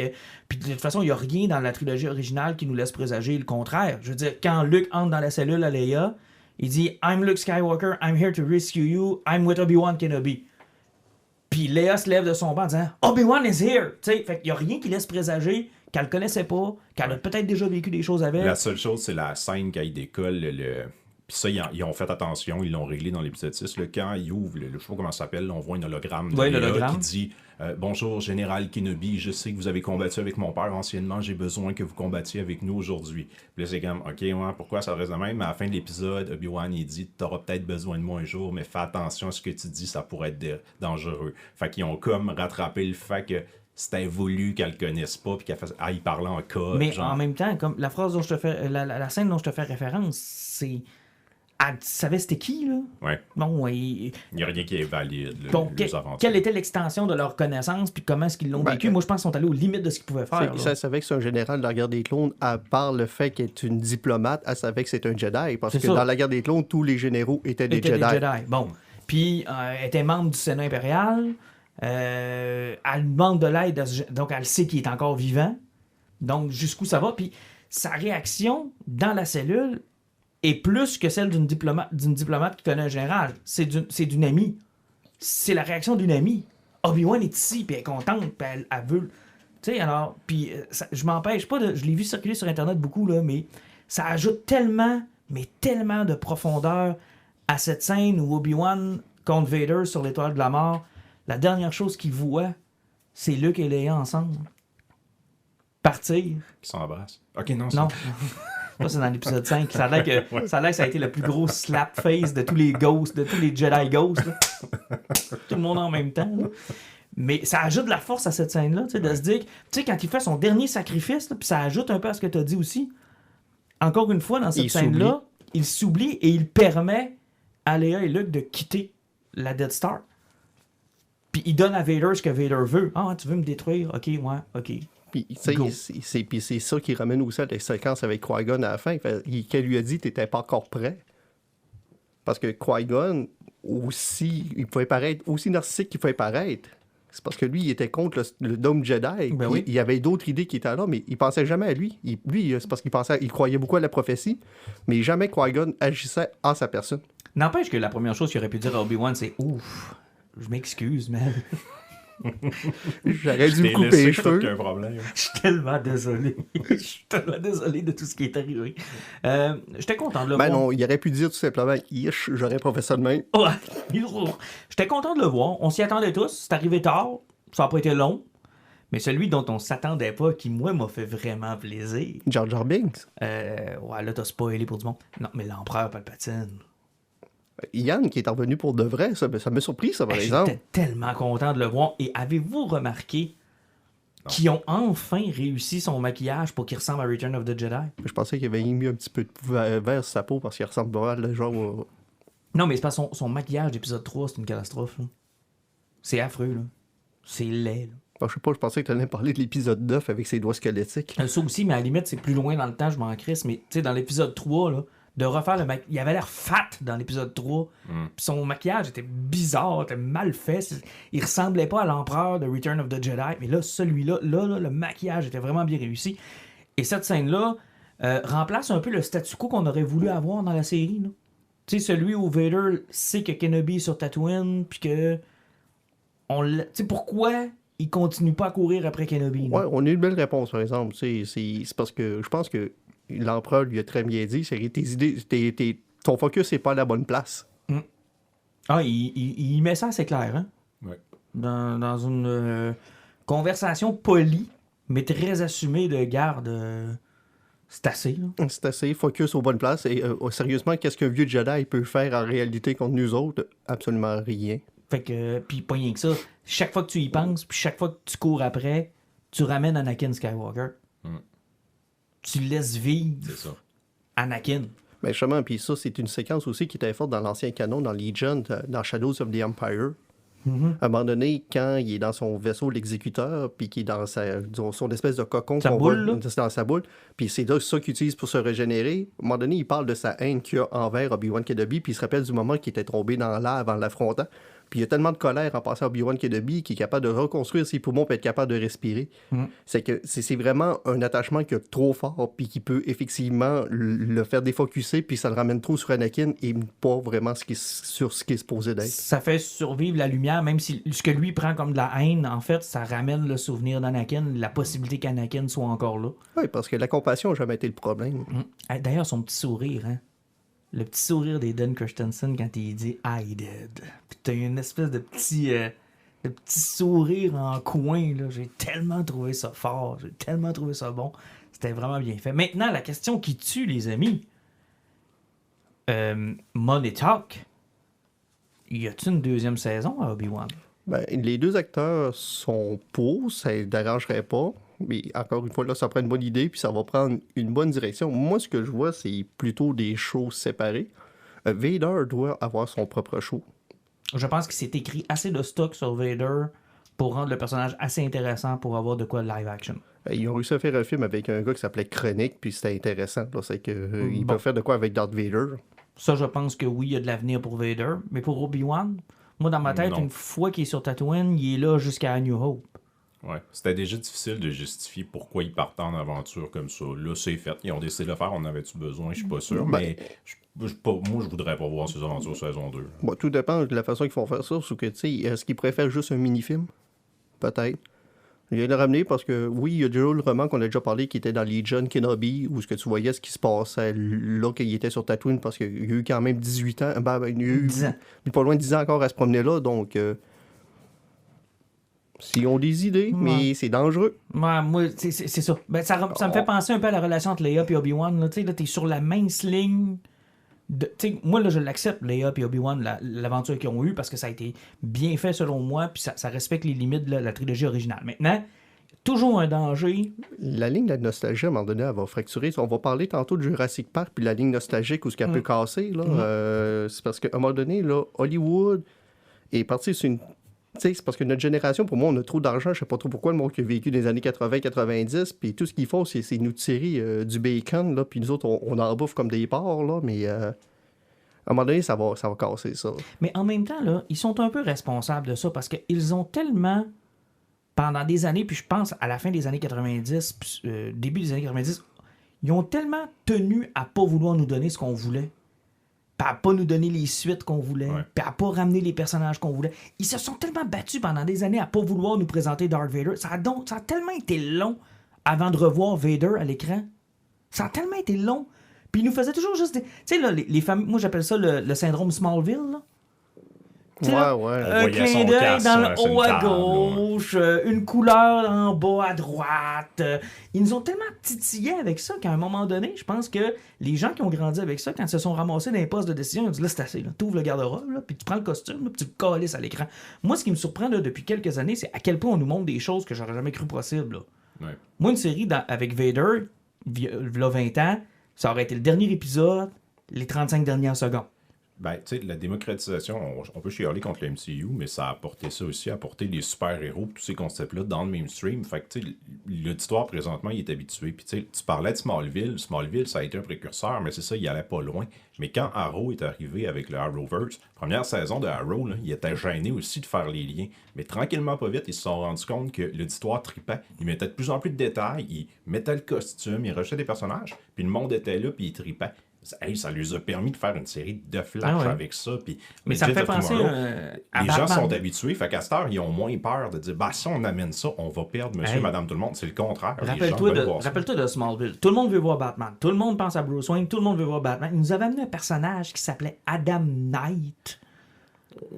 de toute façon, il n'y a rien dans la trilogie originale qui nous laisse présager le contraire. Je veux dire, quand Luke entre dans la cellule à Leia, il dit « I'm Luke Skywalker, I'm here to rescue you, I'm with Obi-Wan Kenobi ». Puis Leia se lève de son banc en disant « Obi-Wan is here ». Tu sais, fait qu'il n'y a rien qui laisse présager qu'elle le connaissait pas, qu'elle a peut-être déjà vécu des choses avec. La seule chose, c'est la scène quand il décolle Puis ça, ils ont fait attention, ils l'ont réglé dans l'épisode 6. Quand il ouvre, je sais pas comment ça s'appelle, là, on voit un hologramme de Léa qui dit Bonjour, Général Kenobi, je sais que vous avez combattu avec mon père anciennement, j'ai besoin que vous combattiez avec nous aujourd'hui. Puis là, c'est comme, OK, ouais, pourquoi ça reste de même? Mais à la fin de l'épisode, Obi-Wan, il dit T'auras peut-être besoin de moi un jour, mais fais attention à ce que tu dis, ça pourrait être dangereux. Fait qu'ils ont comme rattrapé le fait que c'était voulu qu'elle le connaisse pas, puis qu'elle fasse il parlait en code. Mais genre. en même temps, comme la phrase dont je te fais, la scène dont je te fais référence, c'est. Elle savait c'était qui, là? Ouais. Bon, Il n'y a rien qui est valide. Là, donc, les aventures. quelle était l'extension de leur connaissance, puis comment est-ce qu'ils l'ont vécu? Moi, je pense qu'ils sont allés aux limites de ce qu'ils pouvaient faire. Elle savait que c'est un général dans la guerre des clones, à part le fait qu'elle est une diplomate, elle savait que c'est un Jedi, parce que dans la guerre des clones, tous les généraux étaient des Jedi. Bon. Puis, elle était membre du Sénat impérial. Elle demande de l'aide, donc elle sait qu'il est encore vivant. Donc, jusqu'où ça va? Puis, sa réaction dans la cellule est plus que celle d'une diplomate qui connaît un général. C'est d'une amie. C'est la réaction d'une amie. Obi-Wan est ici, puis elle est contente, puis elle veut... Tu sais, alors... Puis, je m'empêche pas de... Je l'ai vu circuler sur Internet beaucoup, là, mais ça ajoute tellement de profondeur à cette scène où Obi-Wan contre Vader sur l'étoile de la mort. La dernière chose qu'il voit, c'est Luke et Leia ensemble. Partir. Qui s'embrassent. OK, non, Non. Ça, c'est dans l'épisode 5. Ça a l'air que ça a été le plus gros slap face de tous les ghosts, de tous les Jedi ghosts. Là. Tout le monde en même temps. Là. Mais ça ajoute de la force à cette scène-là, de se dire, tu sais, quand il fait son dernier sacrifice, puis ça ajoute un peu à ce que tu as dit aussi. Encore une fois, dans cette scène-là, il s'oublie et il permet à Leia et Luke de quitter la Death Star. Puis il donne à Vader ce que Vader veut. Ah, tu veux me détruire? OK, ouais, OK. Puis c'est ça qui ramène aussi à la séquence avec Qui-Gon à la fin. Qu'elle lui a dit, t'étais pas encore prêt. Parce que Qui-Gon, aussi, il pouvait paraître aussi narcissique qu'il pouvait paraître. C'est parce que lui, il était contre le dôme Jedi. Ben oui. Il y avait d'autres idées qui étaient là, mais il pensait jamais à lui. Lui, c'est parce qu'il croyait beaucoup à la prophétie, mais jamais Qui-Gon agissait en sa personne. N'empêche que la première chose qu'il aurait pu dire à Obi-Wan, c'est « Ouf, je m'excuse, man. » J'aurais dû me couper les cheveux. Je suis tellement désolé. Je suis tellement désolé de tout ce qui est arrivé. J'étais content de le voir. Non, il aurait pu dire tout simplement « j'aurais pas fait ça de même. » Ouais. J'étais content de le voir. On s'y attendait tous. C'est arrivé tard. Ça n'a pas été long. Mais celui dont on s'attendait pas, qui, moi, m'a fait vraiment plaisir. Jar Jar Binks. Ouais, là, t'as spoilé pour du monde. Non, mais l'empereur Palpatine. Yann, qui est revenu pour de vrai, ça m'a surpris, ça, par exemple. J'étais tellement content de le voir. Et avez-vous remarqué qu'ils ont enfin réussi son maquillage pour qu'il ressemble à Return of the Jedi? Je pensais qu'il avait mis un petit peu de vert sur sa peau parce qu'il ressemble pas mal, genre... Non, mais c'est pas son maquillage d'épisode 3, c'est une catastrophe. Là. C'est affreux, là. C'est laid, là. Je sais pas, je pensais que tu allais parler de l'épisode 9 avec ses doigts squelettiques. Ça aussi, mais à la limite, c'est plus loin dans le temps, je m'en crisse. Mais tu sais, dans l'épisode 3, là, de refaire le maquillage. Il avait l'air fat dans l'épisode 3. Puis son maquillage était bizarre, était mal fait. Il ressemblait pas à l'empereur de Return of the Jedi. Mais là, celui-là, le maquillage était vraiment bien réussi. Et cette scène-là remplace un peu le statu quo qu'on aurait voulu avoir dans la série. Tu sais, celui où Vader sait que Kenobi est sur Tatooine, puis que... Tu sais, pourquoi il continue pas à courir après Kenobi? Ouais, on a eu une belle réponse, par exemple. C'est parce que je pense que l'empereur lui a très bien dit, c'est que tes idées, ton focus n'est pas à la bonne place. Ah, il met ça assez clair, hein? Ouais. Dans une conversation polie, mais très assumée de garde. C'est assez, là. C'est assez focus aux bonnes places. Et sérieusement, qu'est-ce qu'un vieux Jedi peut faire en réalité contre nous autres? Absolument rien. Fait que, puis pas rien que ça, chaque fois que tu y penses, puis chaque fois que tu cours après, tu ramènes Anakin Skywalker. Tu laisses vivre C'est ça. Anakin. Mais justement, puis ça, c'est une séquence aussi qui était forte dans l'ancien canon, dans Legion, dans Shadows of the Empire. À un moment donné, quand il est dans son vaisseau, l'exécuteur, puis qu'il est dans son espèce de cocon, Sa boule, là. c'est dans sa boule, puis c'est ça qu'il utilise pour se régénérer. À un moment donné, il parle de sa haine qu'il a envers Obi-Wan Kenobi, puis il se rappelle du moment qu'il était tombé dans la lave en l'affrontant. Puis il y a tellement de colère en passant à Obi-Wan Kenobi qu'il est capable de reconstruire ses poumons pour être capable de respirer. C'est que c'est vraiment un attachement qui est trop fort puis qui peut effectivement le faire défocuser puis ça le ramène trop sur Anakin et pas vraiment sur ce qui est supposé d'être. Ça fait survivre la lumière, même si ce que lui prend comme de la haine, en fait, ça ramène le souvenir d'Anakin, la possibilité qu'Anakin soit encore là. Oui, parce que la compassion n'a jamais été le problème. D'ailleurs, son petit sourire, hein. Le petit sourire d'Aiden Christensen quand il dit « I did ». Puis t'as une espèce de petit sourire en coin, là. J'ai tellement trouvé ça fort, j'ai tellement trouvé ça bon. C'était vraiment bien fait. Maintenant, la question qui tue, les amis. Money Talk. Y a-t-il une deuxième saison à Obi-Wan? Ben, les deux acteurs sont pour, ça ne dérangerait pas. Mais encore une fois, là, ça prend une bonne idée, puis ça va prendre une bonne direction. Moi, ce que je vois, c'est plutôt des shows séparés. Vader doit avoir son propre show. Je pense qu'il s'est écrit assez de stock sur Vader pour rendre le personnage assez intéressant pour avoir de quoi live action. Ils ont réussi à faire un film avec un gars qui s'appelait Chronic, puis c'était intéressant. Là, c'est que ils peuvent faire de quoi avec Darth Vader. Ça, je pense que oui, il y a de l'avenir pour Vader. Mais pour Obi-Wan, moi, dans ma tête, Non. une fois qu'il est sur Tatooine, il est là jusqu'à A New Hope. Ouais. C'était déjà difficile de justifier pourquoi ils partaient en aventure comme ça. Là, c'est fait. Ils ont décidé de le faire. On avait-tu besoin? Je suis pas sûr. Ben, Mais moi, je voudrais pas voir ces aventures saison 2. Bon, tout dépend de la façon qu'ils font faire ça. Sauf que, tu sais, est-ce qu'ils préfèrent juste un mini-film? Peut-être. Il vient de le ramener parce que, oui, il y a déjà le roman qu'on a déjà parlé qui était dans Legion Kenobi, où ce que tu voyais ce qui se passait là qu'il était sur Tatooine, parce qu'il y a eu quand même 18 ans. Il y a eu 10 ans. pas loin de 10 ans encore à se promener là. Donc, s'ils ont des idées, mais c'est dangereux. Ouais, moi, c'est ça. Ben, ça me fait penser un peu à la relation entre Leia et Obi-Wan. Là, t'es sur la mince ligne. Moi, là, je l'accepte, Leia et Obi-Wan, l'aventure qu'ils ont eue, parce que ça a été bien fait selon moi, puis ça respecte les limites de la trilogie originale. Maintenant, toujours un danger. La ligne de la nostalgie, à un moment donné, elle va fracturer. On va parler tantôt de Jurassic Park, puis la ligne nostalgique, où ce qu'elle peut casser. Là, c'est parce qu'à un moment donné, là, Hollywood est parti sur une... Tu sais, c'est parce que notre génération, pour moi, on a trop d'argent. Je sais pas trop pourquoi le monde qui a vécu des années 80-90, puis tout ce qu'ils font, c'est nous tirer du bacon, là, puis nous autres, on en bouffe comme des porcs, là, mais à un moment donné, ça va casser ça. Mais en même temps, là, ils sont un peu responsables de ça, parce qu'ils ont tellement, pendant des années, puis je pense à la fin des années 90, puis, début des années 90, ils ont tellement tenu à pas vouloir nous donner ce qu'on voulait. Puis à pas nous donner les suites qu'on voulait, puis à pas ramener les personnages qu'on voulait. Ils se sont tellement battus pendant des années à pas vouloir nous présenter Darth Vader. Ça a tellement été long avant de revoir Vader à l'écran. Ça a tellement été long. Puis ils nous faisaient toujours juste des... Tu sais, là, les familles... Moi, j'appelle ça le syndrome Smallville, là. Tu sais, là, un voyait clin son d'œil casque dans sur le haut une à table, gauche, une couleur en bas à droite. Ils nous ont tellement titillés avec ça qu'à un moment donné, je pense que les gens qui ont grandi avec ça, quand ils se sont ramassés dans les postes de décision, ils ont dit là, c'est assez. Tu ouvres le garde-robe, là, puis tu prends le costume, là, puis tu le calisses à l'écran. Moi, ce qui me surprend là, depuis quelques années, c'est à quel point on nous montre des choses que j'aurais jamais cru possible. Là. Ouais. Moi, une série avec Vader, il y a 20 ans, ça aurait été le dernier épisode, les 35 dernières secondes. Ben, tu sais, la démocratisation, on peut chialer contre le MCU, mais ça a apporté ça aussi, apporté les super-héros, tous ces concepts-là dans le mainstream. Fait que, tu sais, l'auditoire, présentement, il est habitué. Puis, tu sais, tu parlais de Smallville. Smallville, ça a été un précurseur, mais c'est ça, il allait pas loin. Mais quand Arrow est arrivé avec le Arrowverse, première saison de Arrow, là, il était gêné aussi de faire les liens. Mais tranquillement, pas vite, ils se sont rendus compte que l'auditoire tripait. Il mettait de plus en plus de détails, il mettait le costume, il rajoutait des personnages, puis le monde était là, puis il tripait. Ça lui a permis de faire une série de flash avec ça. Puis mais ça me fait penser à les Batman. gens sont habitués. Fait qu'à cette heure, ils ont moins peur de dire si on amène ça, on va perdre monsieur, madame, tout le monde. C'est le contraire. Rappelle-toi de Smallville. Tout le monde veut voir Batman. Tout le monde pense à Bruce Wayne. Tout le monde veut voir Batman. Il nous avait amené un personnage qui s'appelait Adam Knight.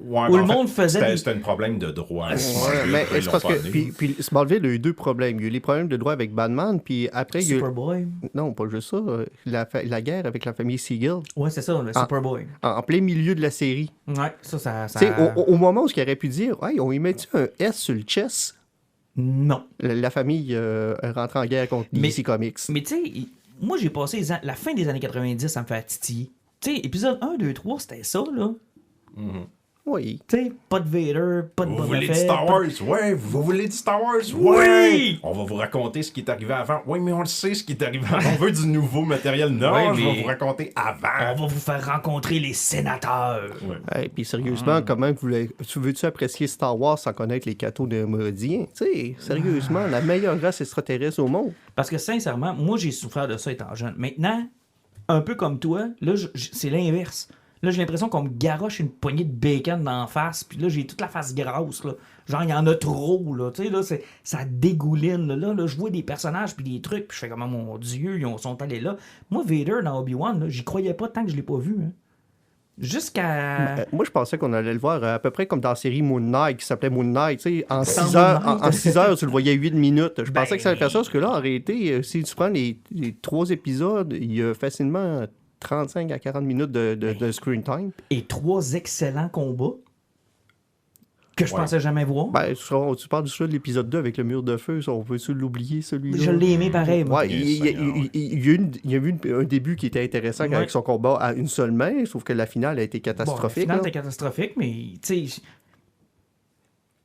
Ouais, où le monde faisait. C'était un problème de droit. Mais c'est parce que. Puis Smallville a eu deux problèmes. Il y a eu les problèmes de droit avec Batman, puis après. Superboy. Non, pas juste ça. La guerre avec la famille Siegel. Ouais, c'est ça, le Superboy. En plein milieu de la série. Ouais, ça... Tu sais, au moment où il aurait pu dire, hey, on y met-tu un S sur le chest? Non. La famille rentre en guerre contre DC Comics. Mais tu sais, moi, j'ai passé la fin des années 90, ça me fait titiller. Tu sais, épisode 1, 2, 3, c'était ça, là. Oui. Tu sais, pas de Vader, pas de Vous Boba voulez Fett. du Star Wars? Ouais, vous voulez du Star Wars? Oui! On va vous raconter ce qui est arrivé avant. Oui, mais on le sait ce qui est arrivé avant. On veut du nouveau matériel. Non, je vais vous raconter avant. On va vous faire rencontrer les sénateurs. Ouais. Et puis sérieusement, comment veux-tu apprécier Star Wars sans connaître les cadeaux de Méridiens? Tu sais, sérieusement, la meilleure race extraterrestre au monde. Parce que sincèrement, moi, j'ai souffert de ça étant jeune. Maintenant, un peu comme toi, là, c'est l'inverse. Là, j'ai l'impression qu'on me garoche une poignée de bacon dans la face, puis là, j'ai toute la face grasse, là. Genre, il y en a trop, là. Tu sais, là, ça dégouline, là. Là, je vois des personnages, puis des trucs, puis je fais comme, oh, mon Dieu, ils sont allés là. Moi, Vader, dans Obi-Wan, là, j'y croyais pas tant que je l'ai pas vu, hein. Jusqu'à... Moi, je pensais qu'on allait le voir à peu près comme dans la série Moon Knight, qui s'appelait Moon Knight. Tu sais, en 6 heures, tu le voyais 8 minutes. Je pensais que ça allait faire ça, parce que là, en réalité, si tu prends les 3 épisodes, il y a facilement 35 à 40 minutes de screen time. Et 3 excellents combats que je pensais jamais voir. Ben, tu parles du choix de l'épisode 2 avec le mur de feu, ça, on peut-tu l'oublier, celui-là? Je l'ai aimé pareil, moi. Ouais, il y a eu un début qui était intéressant avec son combat à une seule main, sauf que la finale a été catastrophique. La finale était catastrophique, mais tu sais...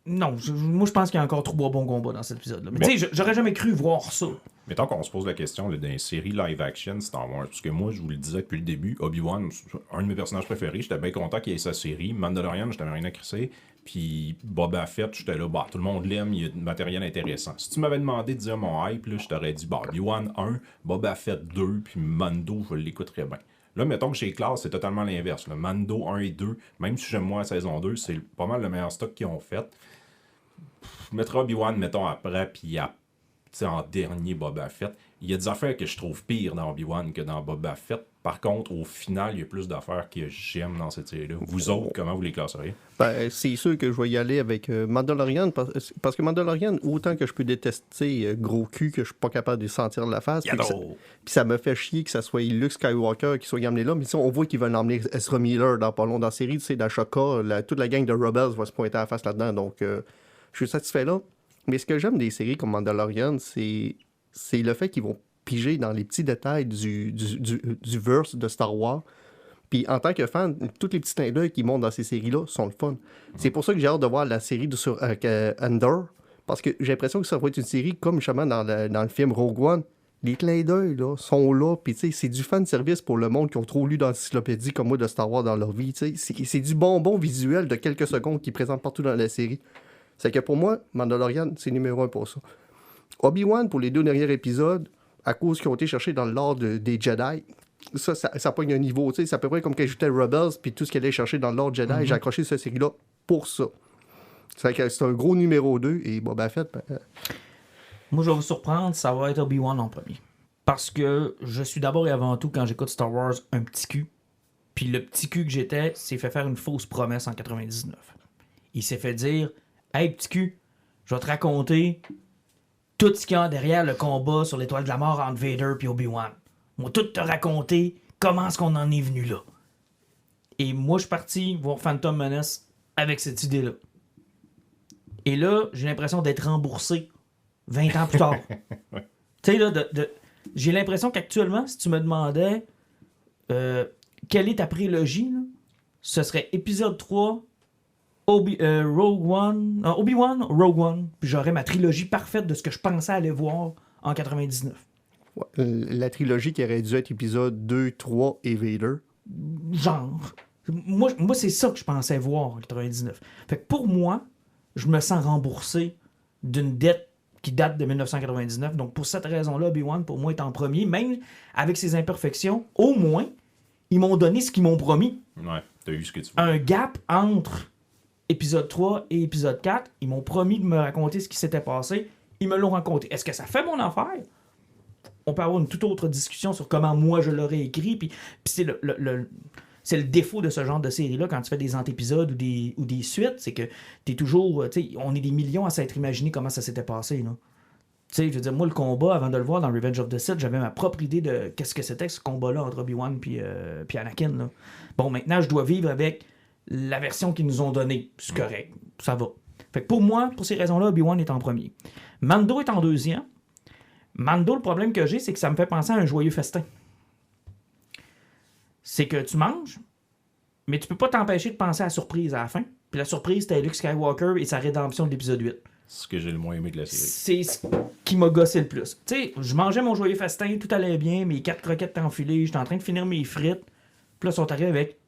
Non, moi je pense qu'il y a encore 3 bons combats dans cet épisode-là. Mais tu sais, j'aurais jamais cru voir ça. Mettons qu'on se pose la question là, d'une série live-action Star Wars, parce que moi, je vous le disais depuis le début, Obi-Wan, un de mes personnages préférés, j'étais bien content qu'il y ait sa série. Mandalorian, j'étais rien à crisser. Puis Boba Fett, j'étais là, tout le monde l'aime, il y a du matériel intéressant. Si tu m'avais demandé de dire mon hype, là, je t'aurais dit, Obi-Wan 1, Boba Fett 2, puis Mando, je l'écouterais bien. Là, mettons que chez Class, c'est totalement l'inverse. Le Mando 1 et 2, même si j'aime moins la saison 2, c'est pas mal le meilleur stock qu'ils ont fait. Je mettrai Obi-Wan, mettons, après, puis en dernier Boba Fett. Il y a des affaires que je trouve pires dans Obi-Wan que dans Boba Fett. Par contre, au final, il y a plus d'affaires que j'aime dans cette série-là. Vous autres, comment vous les classeriez? Ben, c'est sûr que je vais y aller avec Mandalorian, parce que Mandalorian, autant que je peux détester gros cul, que je suis pas capable de sentir de la face, puis ça me fait chier que ça soit Luke Skywalker qui soit amené là, mais on voit qu'ils veulent emmener Ezra Miller dans pas long dans la série, tu sais, dans Shaka, toute la gang de Rebels va se pointer à la face là-dedans, donc je suis satisfait là. Mais ce que j'aime des séries comme Mandalorian, c'est le fait qu'ils vont piger dans les petits détails du verse de Star Wars. Puis en tant que fan, tous les petits clins d'œil qui montent dans ces séries-là sont le fun. C'est pour ça que j'ai hâte de voir la série sur Andor, parce que j'ai l'impression que ça va être une série comme justement dans le film Rogue One. Les clins d'œil là, sont là, puis c'est du fan service pour le monde qui ont trop lu dans l'encyclopédie comme moi de Star Wars dans leur vie. C'est du bonbon visuel de quelques secondes qu'ils présentent partout dans la série. C'est que pour moi, Mandalorian, c'est numéro 1 pour ça. Obi-Wan, pour les 2 derniers épisodes, à cause qu'ils ont été cherchés dans le lore des Jedi, ça pogne un niveau. C'est à peu près comme quand j'étais Rebels, puis tout ce qu'elle allait chercher dans le lore Jedi, j'ai accroché cette série-là pour ça. C'est un gros numéro 2, et Boba Fett... Moi, je vais vous surprendre, ça va être Obi-Wan en premier. Parce que je suis d'abord et avant tout, quand j'écoute Star Wars, un petit cul. Puis le petit cul que j'étais s'est fait faire une fausse promesse en 99. Il s'est fait dire... Hey, petit cul, je vais te raconter tout ce qu'il y a derrière le combat sur l'étoile de la mort entre Vader et Obi-Wan. Moi, tout te raconter comment est-ce qu'on en est venu là. Et moi, je suis parti voir Phantom Menace avec cette idée-là. Et là, j'ai l'impression d'être remboursé 20 ans plus tard. Tu sais, là, j'ai l'impression qu'actuellement, si tu me demandais quelle est ta prélogie, là, ce serait épisode 3, Obi-Wan, Rogue One, puis j'aurais ma trilogie parfaite de ce que je pensais aller voir en 99. Ouais, la trilogie qui aurait dû être épisode 2, 3 et Vader. Genre. Moi c'est ça que je pensais voir en 99. Fait que pour moi, je me sens remboursé d'une dette qui date de 1999. Donc pour cette raison-là, Obi-Wan, pour moi, est en premier. Même avec ses imperfections, au moins, ils m'ont donné ce qu'ils m'ont promis. Ouais, t'as eu ce que tu veux. Un gap entre épisode 3 et épisode 4. Ils m'ont promis de me raconter ce qui s'était passé. Ils me l'ont raconté. Est-ce que ça fait mon affaire? On peut avoir une toute autre discussion sur comment moi je l'aurais écrit. Puis c'est c'est le défaut de ce genre de série-là quand tu fais des antépisodes ou des suites, c'est que t'es toujours... on est des millions à s'être imaginé comment ça s'était passé. Là. Je veux dire, moi, le combat, avant de le voir dans Revenge of the Sith, j'avais ma propre idée de qu'est-ce que c'était ce combat-là entre Obi-Wan puis Anakin. Là. Bon, maintenant, je dois vivre avec la version qu'ils nous ont donnée. C'est correct. Ça va. Fait que pour moi, pour ces raisons-là, Obi-Wan est en premier. Mando est en deuxième. Mando, le problème que j'ai, c'est que ça me fait penser à un joyeux festin. C'est que tu manges, mais tu peux pas t'empêcher de penser à la surprise à la fin. Puis la surprise, c'était Luke Skywalker et sa rédemption de l'épisode 8. C'est ce que j'ai le moins aimé de la série. C'est ce qui m'a gossé le plus. Tu sais, je mangeais mon joyeux festin, tout allait bien, mes 4 croquettes étaient enfilées, j'étais en train de finir mes frites. Puis là, ils sont arrivés avec...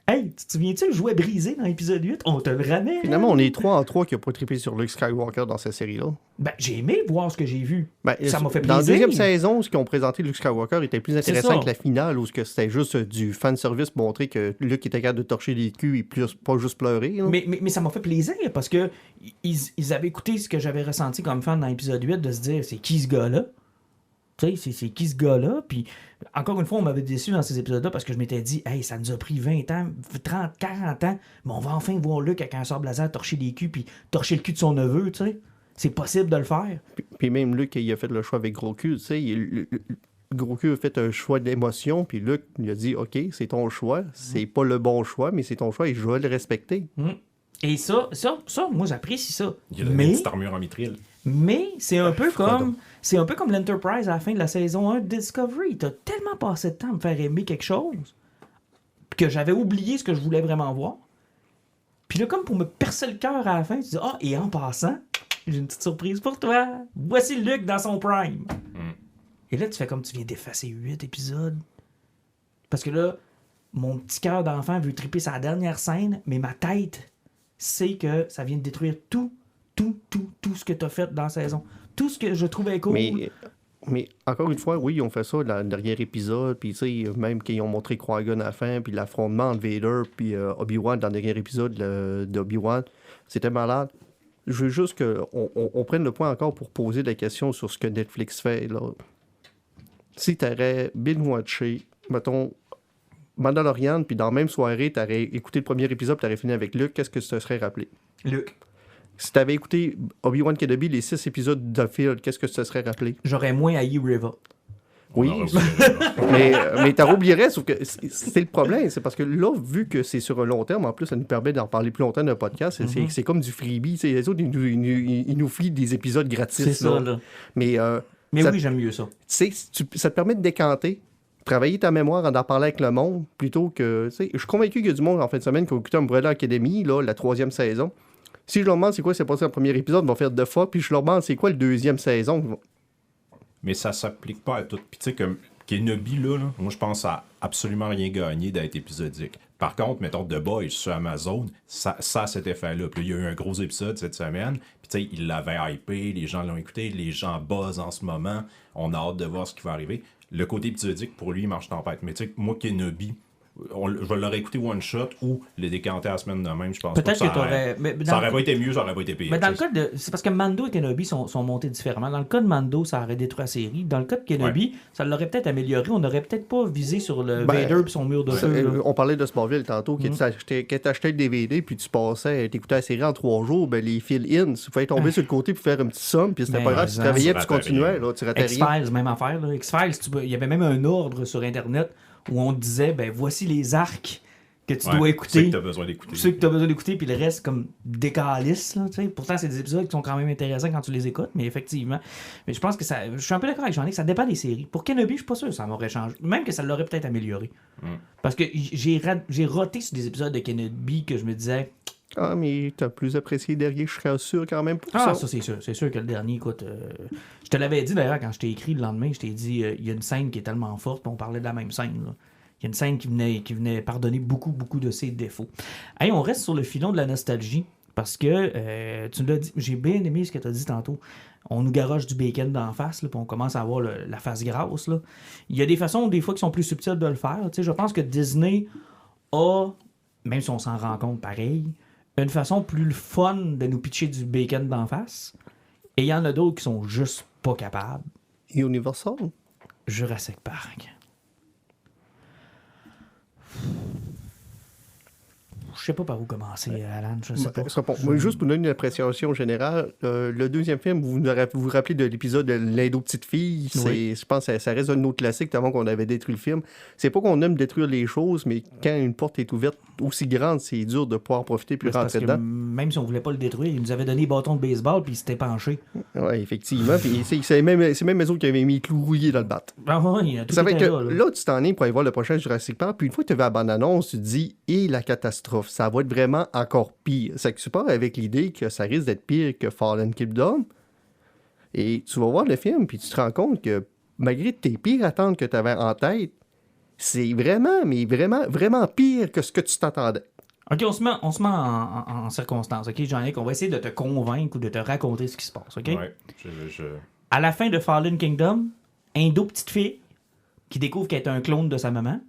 Hey, tu te souviens-tu le jouet brisé dans l'épisode 8? On te le ramène. Finalement, on est 3 en 3 qui n'ont pas trippé sur Luke Skywalker dans cette série-là. Ben, j'ai aimé voir ce que j'ai vu. Ben, ça m'a fait dans plaisir. la deuxième saison, ce qu'ils ont présenté Luke Skywalker était plus intéressant ça. que la finale, où c'était juste du fanservice pour montrer que Luke était capable de torcher les culs et pas juste pleurer. Là. Mais ça m'a fait plaisir parce que ils avaient écouté ce que j'avais ressenti comme fan dans l'épisode 8 de se dire c'est qui ce gars-là? Tu sais, c'est qui ce gars-là? Puis encore une fois, on m'avait déçu dans ces épisodes-là parce que je m'étais dit, hey, ça nous a pris 20 ans, 30, 40 ans, mais on va enfin voir Luke avec un sable laser torcher les culs puis torcher le cul de son neveu, tu sais. C'est possible de le faire. Puis même Luke, il a fait le choix avec Grogu, tu sais. Grogu a fait un choix d'émotion, puis Luke lui a dit, OK, c'est ton choix, c'est pas le bon choix, mais c'est ton choix et je vais le respecter. Et ça, moi, j'apprécie ça. Il a donné une petite armure en mithril. Mais c'est un peu comme l'Enterprise à la fin de la saison 1 de Discovery. T'as tellement passé de temps à me faire aimer quelque chose que j'avais oublié ce que je voulais vraiment voir. Puis là, comme pour me percer le cœur à la fin, tu dis « Ah, et en passant, j'ai une petite surprise pour toi. Voici Luke dans son prime. Et là, tu fais comme tu viens d'effacer 8 épisodes. Parce que là, mon petit cœur d'enfant veut triper sa dernière scène, mais ma tête sait que ça vient de détruire tout ce que tu as fait dans la saison. Tout ce que je trouvais cool. Mais encore une fois, oui, ils ont fait ça dans le dernier épisode, puis tu sais, même qu'ils ont montré Qui-Gon à la fin, puis l'affrontement entre Vader puis Obi-Wan dans le dernier épisode d'Obi-Wan, c'était malade. Je veux juste qu'on prenne le point encore pour poser des questions sur ce que Netflix fait, là. Si t'aurais binge-watché, mettons, Mandalorian, puis dans la même soirée, t'aurais écouté le premier épisode, puis t'aurais fini avec Luke, qu'est-ce que tu te serais rappelé? Luke. Si t'avais écouté Obi-Wan Kenobi, les 6 épisodes de Field, qu'est-ce que tu te serais rappelé? J'aurais moins haï Riva. Oui, mais t'en oublierais, sauf que c'est le problème, c'est parce que là, vu que c'est sur un long terme, en plus, ça nous permet d'en parler plus longtemps d'un podcast, c'est comme du freebie, les autres, ils nous filent des épisodes gratis. C'est ça, là. Mais oui, j'aime mieux ça. Ça te permet de décanter, travailler ta mémoire en parler avec le monde, plutôt que, je suis convaincu qu'il y a du monde en fin de semaine qui a écouté Umbrella Academy, là, la 3e saison. Si je leur demande c'est quoi c'est passé dans le premier épisode, ils vont faire 2 fois, puis je leur demande c'est quoi le 2e saison. Mais ça s'applique pas à tout. Puis tu sais, comme Kenobi, là, moi je pense à absolument rien gagné d'être épisodique. Par contre, mettons The Boys sur Amazon, ça a cet effet-là. Puis il y a eu un gros épisode cette semaine, puis tu sais, il l'avait hypé, les gens l'ont écouté, les gens buzzent en ce moment, on a hâte de voir ce qui va arriver. Le côté épisodique, pour lui, il marche tempête. Mais tu sais, moi, Kenobi, je l'aurais écouté one shot ou le décanter à la semaine de même, je pense. Peut-être que tu aurais. Ça aurait pas été mieux, ça aurait pas été pire. Mais dans le cas de. C'est parce que Mando et Kenobi sont montés différemment. Dans le cas de Mando, ça aurait détruit la série. Dans le cas de Kenobi, ça l'aurait peut-être amélioré. On n'aurait peut-être pas visé sur le Vader et son mur de feu. On parlait de Smallville tantôt, que tu t'achetais le DVD puis tu passais, t'écoutais la série en 3 jours, ben les fill-in, il fallait tomber sur le côté puis faire un petit somme, puis c'était pas grave, tu travaillais puis tu continuais, là, tu ratais rien. X-Files, même affaire. X-Files, il y avait même un ordre sur Internet où on disait, ben voici les arcs que tu Ouais, dois ceux écouter. que t'as besoin d'écouter. Ceux que tu as besoin d'écouter, puis le reste, comme décalisse. Là, tu sais. Pourtant, c'est des épisodes qui sont quand même intéressants quand tu les écoutes, mais effectivement. Mais je pense que ça. Je suis un peu d'accord avec Jean-Nic, ça dépend des séries. Pour Kenobi, je suis pas sûr que ça m'aurait changé. Même que ça l'aurait peut-être amélioré. Parce que j'ai roté sur des épisodes de Kenobi que je me disais. Ah, mais t'as plus apprécié le dernier, je serais sûr quand même pour Ah, ça. ça, c'est sûr. C'est sûr que le dernier, écoute. Je te l'avais dit d'ailleurs quand je t'ai écrit le lendemain, je t'ai dit il y a une scène qui est tellement forte, puis on parlait de la même scène. Là. Il y a une scène qui venait pardonner beaucoup de ses défauts. Hey, on reste sur le filon de la nostalgie, parce que tu l'as dit, j'ai bien aimé ce que tu as dit tantôt. On nous garoche du bacon d'en face, là, puis on commence à avoir la face grasse. Là. Il y a des façons, des fois, qui sont plus subtiles de le faire. Tu sais, je pense que Disney a, même si on s'en rend compte pareil, une façon plus le fun de nous pitcher du bacon d'en face. Et il y en a d'autres qui sont juste pas capables. Universal. Jurassic Park. Je sais pas par où commencer, Alan. Je sais pas. Moi, juste pour donner une appréciation générale, le deuxième film, vous vous rappelez de l'épisode de l'Indo Petite Fille, Oui. je pense que ça reste un de nos classiques avant qu'on avait détruit le film. C'est pas qu'on aime détruire les choses, mais quand une porte est ouverte aussi grande, c'est dur de pouvoir en profiter puis C'est parce rentrer que dedans. même si on voulait pas le détruire, il nous avait donné bâton de baseball puis il s'était penché. Oui, effectivement. Puis c'est même eux autres qui avaient mis clou rouillé dans le bat. Ah oui, tout Ça fait était que là. là, tu t'en es pour aller voir le prochain Jurassic Park, puis une fois que tu vas à la bande-annonce, tu te dis, et la catastrophe, ça va être vraiment encore pire. C'est que tu pars avec l'idée que ça risque d'être pire que Fallen Kingdom, et tu vas voir le film, puis tu te rends compte que malgré tes pires attentes que tu avais en tête, c'est vraiment, mais vraiment, vraiment pire que ce que tu t'attendais. OK, on se met en circonstance. OK, Jean-Nic, on va essayer de te convaincre ou de te raconter ce qui se passe. OK? Ouais, À la fin de Fallen Kingdom, Indo, petite fille, qui découvre qu'elle est un clone de sa maman.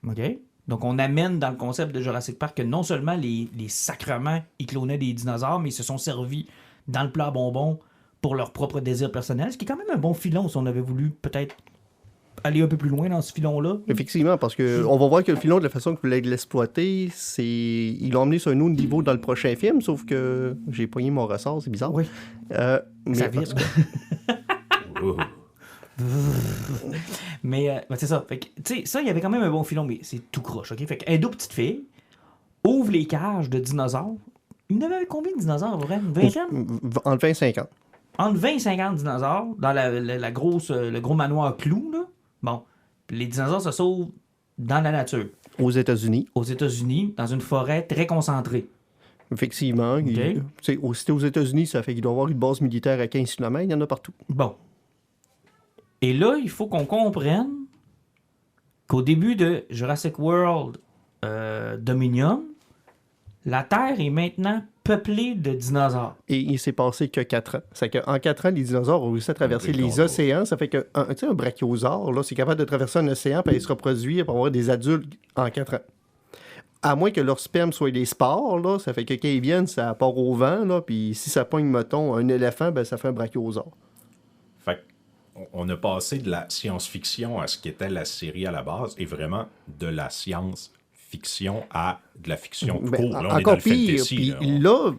OK? Donc, on amène dans le concept de Jurassic Park que non seulement les sacrements, ils clonaient des dinosaures, mais ils se sont servis dans le plat à bonbons pour leur propre désir personnel, ce qui est quand même un bon filon si on avait voulu peut-être aller un peu plus loin dans ce filon-là. Effectivement, parce que on va voir que le filon, de la façon que vous voulez l'exploiter, c'est... Ils l'ont emmené sur un autre niveau dans le prochain film, sauf que j'ai poigné mon ressort, c'est bizarre. Oui. Mais Ça parce vibre. Oh. Mais c'est ça. Fait que, tu sais, ça, il y avait quand même un bon filon, mais c'est tout croche, OK? Fait que Indo, petite fille, ouvre les cages de dinosaures. Il y en avait combien de dinosaures, vrai? Une vingtaine? Entre 20 et 50. Entre 20 et 50 dinosaures dans la grosse, le gros manoir clou, là. Bon. Puis les dinosaures se sauvent dans la nature. Aux États-Unis. Aux États-Unis, dans une forêt très concentrée. Effectivement. OK. C'était aux États-Unis, ça fait qu'il doit y avoir une base militaire à 15 km, il y en a partout. Bon. Et là, il faut qu'on comprenne qu'au début de Jurassic World Dominion, la Terre est maintenant peuplée de dinosaures. Et il s'est passé que 4 ans. C'est qu'en 4 ans, les dinosaures ont réussi à traverser les océans. Ça fait qu'un un brachiosaure, là, c'est capable de traverser un océan puis aller se reproduire pour avoir des adultes en 4 ans. À moins que leur sperme soit des spores, là, ça fait que quand ils viennent, ça part au vent, là, puis si ça pogne, mettons, un éléphant, ben ça fait un brachiosaure. Fait on a passé de la science-fiction à ce qu'était la série à la base et vraiment de la science-fiction à de la fiction tout court. Là, on est dans encore le pire, fantasy, puis là,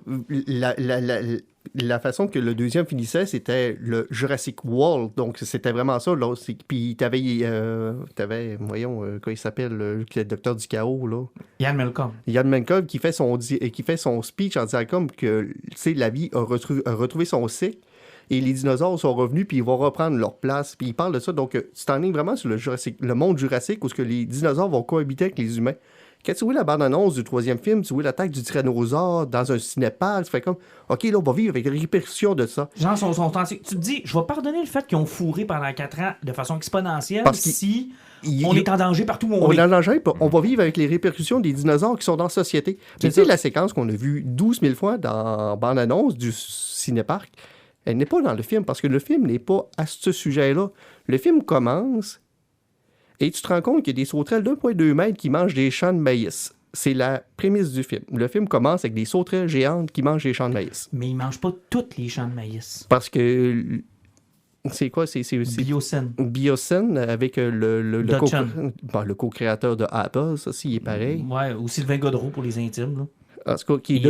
la façon que le deuxième finissait, c'était le Jurassic World, donc c'était vraiment ça. Là, puis t'avais, voyons, comment il s'appelle, le docteur du chaos, là. Ian Malcolm. Ian Malcolm qui fait son speech en disant comme que, tu sais, la vie a retrouvé son cycle. Et les dinosaures sont revenus, puis ils vont reprendre leur place. Puis il parle de ça. Donc, tu t'enlignes vraiment sur le monde jurassique où les dinosaures vont cohabiter avec les humains. Quand tu vois la bande-annonce du troisième film, tu vois l'attaque du tyrannosaure dans un cinépark, tu fais comme, OK, là, on va vivre avec les répercussions de ça. Gens sont tu te dis, je vais pardonner le fait qu'ils ont fourré pendant 4 ans de façon exponentielle Parce si on est en danger partout où on On est. est en danger, puis on va vivre avec les répercussions des dinosaures qui sont dans la société. Mais tu sais, la séquence qu'on a vue 12 000 fois dans la bande-annonce du cinépark, elle n'est pas dans le film, parce que le film n'est pas à ce sujet-là. Le film commence, et tu te rends compte qu'il y a des sauterelles d'1,2 mètres qui mangent des champs de maïs. C'est la prémisse du film. Le film commence avec des sauterelles géantes qui mangent des champs de maïs. Mais ils mangent pas tous les champs de maïs. Parce que... C'est quoi? C'est Biocène. Biocène avec le Dutton. co-créateur de Apple, ça, il est pareil. Ouais, ou Sylvain Godreau pour les intimes, là. En tout cas, il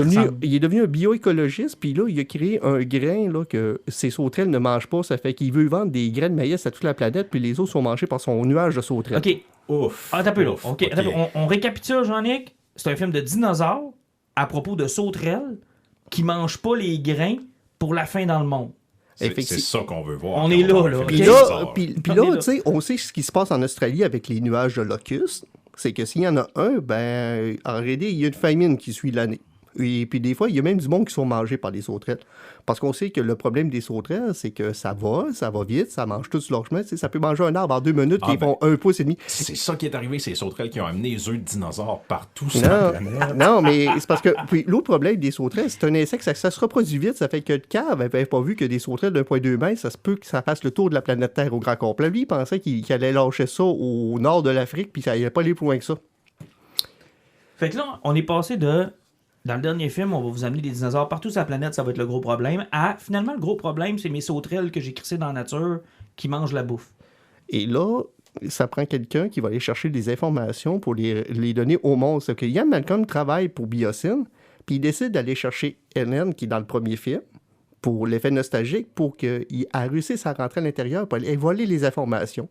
est devenu un bioécologiste, puis là, il a créé un grain là, que ces sauterelles ne mangent pas. Ça fait qu'il veut vendre des graines de maïs à toute la planète, puis les autres sont mangés par son nuage de sauterelles. OK. Ouf. Ah, t'as peu là. Ouf, OK. Attends, on récapitule, Jean-Nic. c'est un film de dinosaures à propos de sauterelles qui mangent pas les grains pour la fin dans le monde. C'est ça qu'on veut voir. On est là, là. Puis Ok. là, On est là. tu sais, on sait ce qui se passe en Australie avec les nuages de locustes. C'est que s'il y en a un, ben, en réalité, il y a une famine qui suit l'année. Et puis des fois, il y a même du monde qui sont mangés par des sauterelles. Parce qu'on sait que le problème des sauterelles, c'est que ça va vite, ça mange tout sur leur chemin. Tu sais, ça peut manger un arbre en 2 minutes qui font 1,5 pouce. C'est ça qui est arrivé, c'est les sauterelles qui ont amené les œufs de dinosaures partout sur la planète. Non, mais c'est parce que puis l'autre problème des sauterelles, c'est un insecte, ça se reproduit vite. Ça fait que le cave n'avait pas vu que des sauterelles d'1,2 mètre, ça se peut que ça fasse le tour de la planète Terre au grand complet. Lui, il pensait qu'il allait lâcher ça au nord de l'Afrique, puis ça n'allait pas aller plus loin que ça. Fait que là, on est passé de... Dans le dernier film, on va vous amener des dinosaures partout sur la planète, ça va être le gros problème. À, finalement, le gros problème, c'est mes sauterelles que j'ai crissées dans la nature qui mangent la bouffe. Et là, ça prend quelqu'un qui va aller chercher des informations pour les donner au monde. C'est que Ian Malcolm travaille pour Biosyn, puis il décide d'aller chercher Ellen, qui est dans le premier film, pour l'effet nostalgique, pour qu'il réussisse à rentrer à l'intérieur, pour aller voler les informations.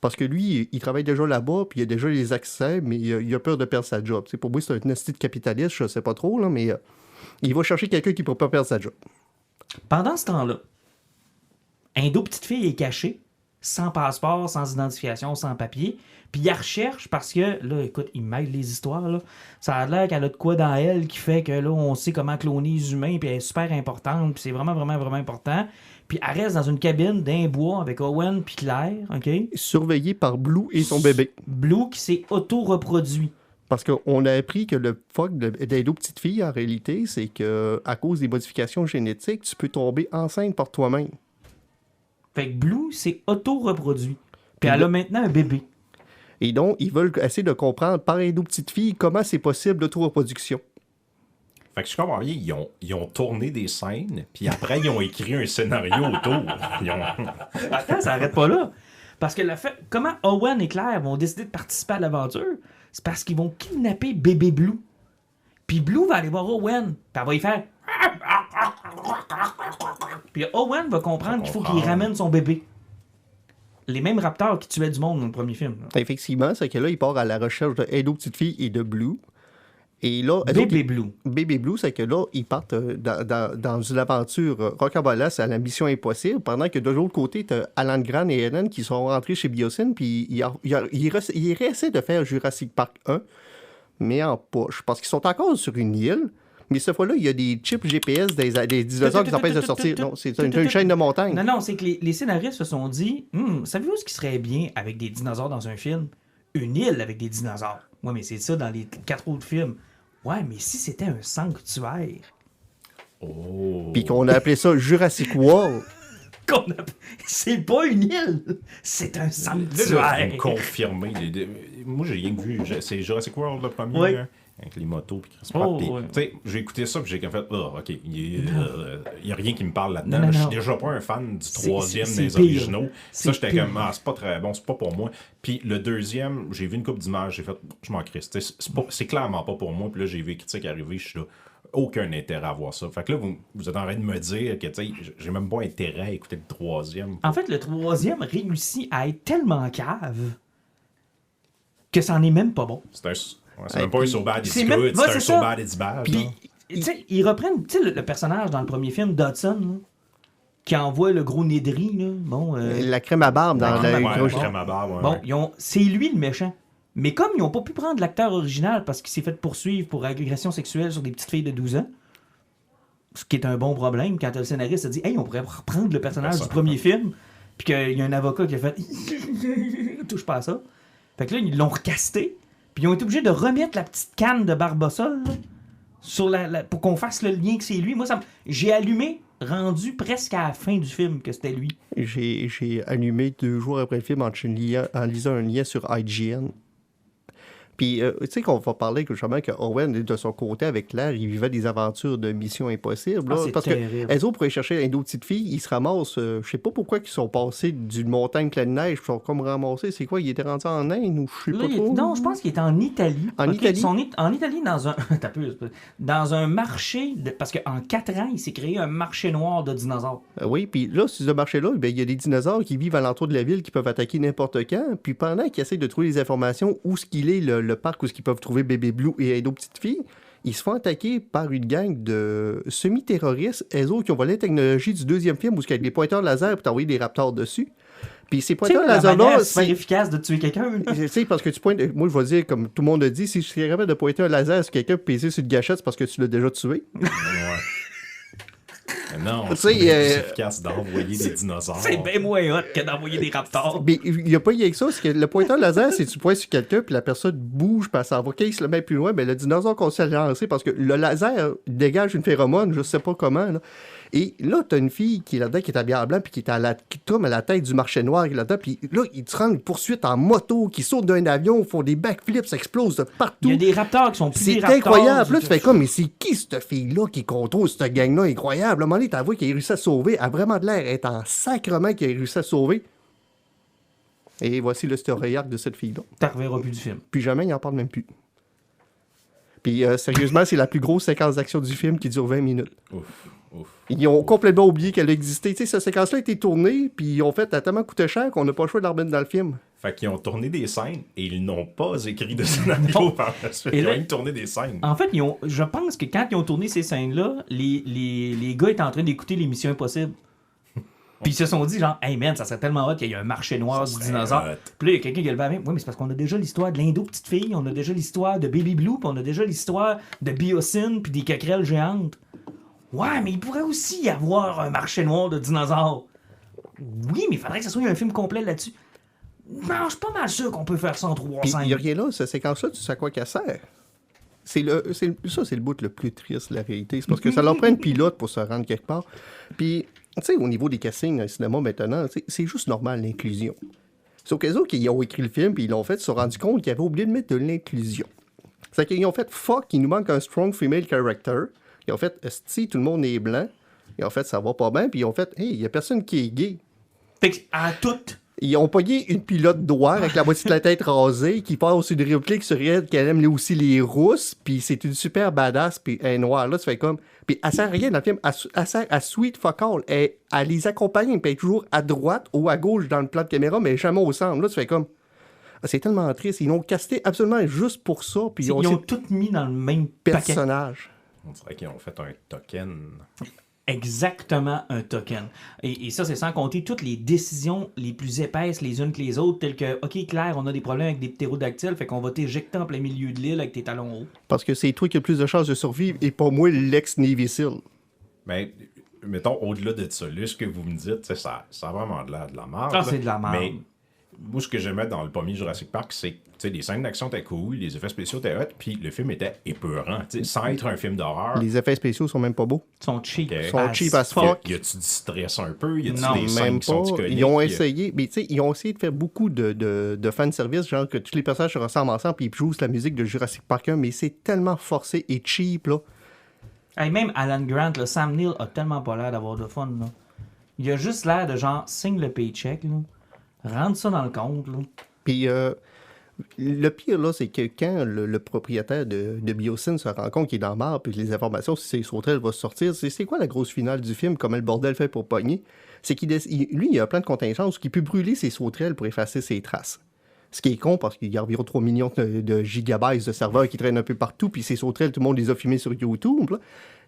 Parce que lui, il travaille déjà là-bas, puis il a déjà les accès, mais il a peur de perdre sa job. T'sais, pour moi, c'est un esti de capitaliste, je sais pas trop, là, mais il va chercher quelqu'un qui ne peut pas perdre sa job. Pendant ce temps-là, Indo, petite fille, est cachée, sans passeport, sans identification, sans papier. Puis il la recherche parce que, là, écoute, il mêle les histoires, là. Ça a l'air qu'elle a de quoi dans elle qui fait que, là, on sait comment cloner les humains, puis elle est super importante, puis c'est vraiment, vraiment, vraiment important. Puis elle reste dans une cabine d'un bois avec Owen puis Claire, OK? Surveillé par Blue et son bébé. Blue qui s'est auto-reproduit. Parce qu'on a appris que le fuck d'Indo petite fille, en réalité, c'est que à cause des modifications génétiques, tu peux tomber enceinte par toi-même. Fait que Blue s'est auto-reproduit. Puis elle a maintenant un bébé. Et donc, ils veulent essayer de comprendre par Indo petite fille comment c'est possible l'auto-reproduction. Fait que je comprends bien, ils ont tourné des scènes, puis après, ils ont écrit un scénario autour. Attends, ça n'arrête pas là. Parce que comment Owen et Claire vont décider de participer à l'aventure, c'est parce qu'ils vont kidnapper bébé Blue. Puis Blue va aller voir Owen, puis elle va y faire... Puis Owen va comprendre qu'il faut qu'il ramène son bébé. Les mêmes raptors qui tuaient du monde dans le premier film. Là. Effectivement, c'est que là, il part à la recherche de Indo petite fille et de Blue. Et là, Bébé Blue, c'est que là, ils partent dans une aventure rocambolesque à la mission impossible, pendant que de l'autre côté, tu as Alan Grant et Ellen qui sont rentrés chez Biosyn, puis ils réessaient de faire Jurassic Park 1, mais en poche, parce qu'ils sont encore sur une île, mais cette fois-là, il y a des chips GPS des dinosaures qui empêchent de sortir. Non, c'est une chaîne de montagne. Non, c'est que les scénaristes se sont dit, savez-vous ce qui serait bien avec des dinosaures dans un film? Une île avec des dinosaures. Ouais, mais c'est ça dans les 4 autres films. Ouais, mais si c'était un sanctuaire. Oh. Puis qu'on a appelé ça Jurassic World. C'est pas une île, c'est un Là, sanctuaire. vous me confirmez. Moi, j'ai rien vu. C'est Jurassic World le premier, Oui. hein, avec les motos puis Chris Oh, Pratt. Puis, oui. tu sais, j'ai écouté ça puis j'ai fait, OK, il y a rien qui me parle là-dedans. Non, Je suis non. déjà pas un fan du troisième c'est des pire. originaux. C'est Ça, j'étais pire. comme, c'est pas très bon, c'est pas pour moi. Puis le deuxième, j'ai vu une couple d'images, j'ai fait, je m'en crisse. C'est clairement pas pour moi. Puis là, j'ai vu les critiques arriver, je suis là. Aucun intérêt à voir ça. Fait que là, vous êtes en train de me dire que, tu sais, j'ai même pas intérêt à écouter le troisième. En fait, le troisième réussit à être tellement cave que ça en est même pas bon. C'est même pas un so bad it's c'est même- good, ouais, c'est c'est un so ça. bad it's bad. Puis, là. tu sais, ils reprennent, tu sais, le personnage dans le premier film, Dodson, là, qui envoie le gros nez de riz, là. Bon, La crème à barbe dans crème à la barbe. grosse... crème à barbe, ouais, bon ouais. c'est lui le méchant. Mais comme ils n'ont pas pu prendre l'acteur original parce qu'il s'est fait poursuivre pour agression sexuelle sur des petites filles de 12 ans, ce qui est un bon problème quand le scénariste a dit « Hey, on pourrait reprendre le personnage du premier film », puis qu'il y a un avocat qui a fait « Touche pas à ça ». Fait que là, ils l'ont recasté, puis ils ont été obligés de remettre la petite canne de Barbasol là, sur pour qu'on fasse le lien que c'est lui. Moi, j'ai allumé, rendu presque à la fin du film que c'était lui. J'ai allumé 2 jours après le film en lisant un lien sur IGN. Puis, tu sais qu'on va parler justement que Owen, de son côté, avec Claire, il vivait des aventures de Mission Impossible. Là, c'est parce terrible. que elles autres pourraient chercher une autre petite fille, ils se ramassent, je sais pas pourquoi ils sont passés d'une montagne pleine de neige, ils sont comme ramassés. C'est quoi, ils étaient rendus en Inde ou je sais Là, pas trop? non, je pense qu'il était en Italie. En Ok, Italie? ils sont en Italie dans un t'as peu, dans un marché parce qu'en 4 ans, il s'est créé un marché noir de dinosaures. Oui, puis là, sur ce marché-là, ben, il y a des dinosaures qui vivent alentour de la ville qui peuvent attaquer n'importe quand. Puis pendant qu'ils essaient de trouver les informations où ce qu'il est, le parc où ils peuvent trouver Bébé Blue et d'autres petites filles, ils se font attaquer par une gang de semi-terroristes, eux autres qui ont volé la technologie du deuxième film où il y a des pointeurs laser pour t'envoyer des raptors dessus. Puis ces Tu sais, pointeurs la manière laser-là, super efficace de tuer quelqu'un. tu sais, parce que tu pointes. Moi, je vais dire, comme tout le monde a dit, si je suis capable de pointer un laser sur quelqu'un et peser sur une gâchette, c'est parce que tu l'as déjà tué. Ouais. Mais non, Tu c'est sais, plus efficace d'envoyer des dinosaures. C'est bien moins hot que d'envoyer des raptors. Mais il n'y a pas rien que ça, c'est que le pointeur laser, c'est que tu pointes sur quelqu'un puis la personne bouge, puis elle s'en va. Quand il se le met plus loin, ben, le dinosaure qu'on s'est lancé, parce que le laser dégage une phéromone, je sais pas comment. Là. Et là, t'as une fille qui est là-dedans, qui est habillée en blanc, puis qui tombe à la tête du marché noir, qui est là-dedans, puis là, ils te rendent une poursuite en moto, qui sautent d'un avion, font des backflips, ça explose de partout. Il y a des raptors qui sont plus des C'est raptors. incroyable. Là, tu fais comme, mais c'est qui cette fille-là qui contrôle cette gang-là? Incroyable. À un moment donné, t'as vu qu'elle a réussi à sauver. Elle a vraiment de l'air. Elle est en sacrement qu'elle a réussi à sauver. Et voici le story arc de cette fille-là. T'en reverras plus du film. Puis jamais, il en parle même plus. Puis sérieusement, c'est la plus grosse séquence d'action du film qui dure 20 minutes. Ouf, ouf. Ils ont complètement oublié qu'elle existait. Tu sais, cette séquence-là a été tournée, puis ils ont fait, elle a tellement coûté cher qu'on n'a pas le choix de la remettre dans le film. Fait qu'ils ont tourné des scènes et ils n'ont pas écrit de scénario par la suite. Et Ils ont là- même tourné des scènes. En fait, je pense que quand ils ont tourné ces scènes-là, les gars étaient en train d'écouter l'émission Impossible. Puis ils se sont dit, genre, hey man, ça serait tellement hot qu'il y ait un marché noir Ça du serait dinosaure. hot. Puis là, il y a quelqu'un qui a levé la main. Oui, mais c'est parce qu'on a déjà l'histoire de l'Indo petite fille, on a déjà l'histoire de Baby Blue, puis on a déjà l'histoire de Biocine, puis des coquerelles géantes. Ouais, mais il pourrait aussi y avoir un marché noir de dinosaures. Oui, mais il faudrait que ce soit un film complet là-dessus. Non, je suis pas mal sûr qu'on peut faire ça en 3 Puis il scènes. n'y a rien là, cette séquence-là, tu sais à quoi qu'elle sert. C'est le bout le plus triste, la réalité. C'est parce que ça leur prend une pilote pour se rendre quelque part. Puis, tu sais, au niveau des castings dans le cinéma maintenant, c'est juste normal, l'inclusion. Sauf qu'eux autres, qui ont écrit le film, puis ils l'ont fait, ils se sont rendus compte qu'ils avaient oublié de mettre de l'inclusion. C'est qu'ils ont fait, fuck, il nous manque un strong female character. Ils ont fait, esti, tout le monde est blanc. Ils ont fait, ça va pas bien. Puis ils ont fait, hey, il y a personne qui est gay. Fait que, à toutes. Ils ont pogné une pilote noire avec la moitié de la tête rasée qui passe une réplique sur elle qu'elle aime aussi les rousses, puis c'est une super badass, puis elle est noire. Là, tu fais comme... Puis elle sert à rien dans le film. Elle sert à sweet fuck all. Elle les accompagne, puis elle est toujours à droite ou à gauche dans le plan de caméra, mais jamais au centre. Là, tu fais comme... Ah, c'est tellement triste. Ils l'ont casté absolument juste pour ça, puis Ils ont aussi tout mis dans le même paquet. personnage. On dirait qu'ils ont fait un token. Exactement un token. Et ça, c'est sans compter toutes les décisions les plus épaisses les unes que les autres, telles que, OK, Claire, on a des problèmes avec des ptérodactyles, fait qu'on va t'éjecter en plein milieu de l'île avec tes talons hauts. Parce que c'est toi qui as le plus de chances de survivre et pas moi, l'ex-Navy Seal. Mais, mettons, au-delà de ça, là, ce que vous me dites, tu sais, ça a vraiment de la merde. Ah, là. c'est de la merde. Mais moi, ce que j'aimais dans le premier Jurassic Park, c'est que tu sais, les scènes d'action étaient cool, les effets spéciaux étaient hot, puis le film était épeurant. Tu sais, sans être un film d'horreur. Les effets spéciaux sont même pas beaux. Ils sont cheap. Ok. Ils sont cheap as Y a- fuck. y a-tu du stress un peu? Y a-tu Non, des scènes Même qui sont pas. iconiques? Ils ont essayé, mais tu sais, ils ont essayé de faire beaucoup de fanservice, genre que tous les personnages se ressemblent ensemble puis ils jouent la musique de Jurassic Park 1, mais c'est tellement forcé et cheap, là. Hey, même Alan Grant, là, Sam Neill a tellement pas l'air d'avoir de fun. Là. Il a juste l'air de genre, signe le paycheck, là. Rentre ça dans le compte. Là. Puis le pire, là, c'est que quand le propriétaire de Biocine se rend compte qu'il est dans le marbre puis que les informations sur ses sauterelles vont sortir, c'est quoi la grosse finale du film, comment le bordel fait pour pogner? C'est lui, il a plein de contingences qui peut brûler ses sauterelles pour effacer ses traces. Ce qui est con parce qu'il y a environ 3 millions de gigabytes de serveurs qui traînent un peu partout, puis ses sauterelles, tout le monde les a filmés sur YouTube. Là.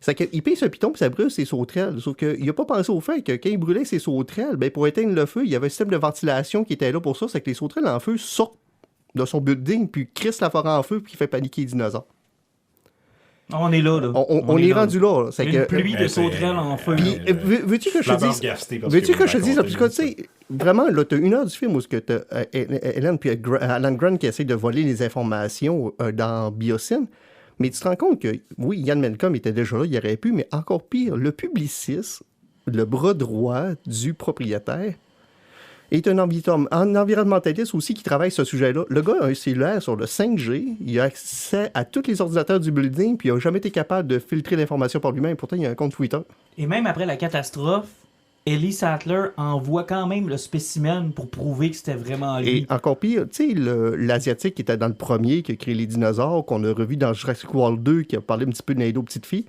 C'est qu'il paye ce piton puis ça brûle ses sauterelles. Sauf qu'il n'a pas pensé au fait que quand il brûlait ses sauterelles, ben, pour éteindre le feu, il y avait un système de ventilation qui était là pour ça, c'est que les sauterelles en feu sortent de son building, puis crisse la forêt en feu, puis qui fait paniquer les dinosaures. On est là. On est rendu là. C'est Une que, pluie de c'est- sauterelles en feu. Puis, veux-tu que je te dise... Veux-tu que je te dise, parce que tu sais, vraiment, là, t'as une heure du film où tu as Hélène puis Alan Grant qui essaie de voler les informations dans Biocine, mais tu te rends compte que, oui, Ian Malcolm était déjà là, il aurait pu, mais encore pire, le publiciste, le bras droit du propriétaire, est un environnementaliste aussi qui travaille ce sujet-là. Le gars a un cellulaire sur le 5G, il a accès à tous les ordinateurs du building, puis il n'a jamais été capable de filtrer l'information par lui-même. Pourtant, il y a un compte Twitter. Et même après la catastrophe, Ellie Sattler envoie quand même le spécimen pour prouver que c'était vraiment lui. Et encore pire, tu sais, l'Asiatique qui était dans le premier, qui a créé les dinosaures, qu'on a revu dans Jurassic World 2, qui a parlé un petit peu de Nado Petite Fille,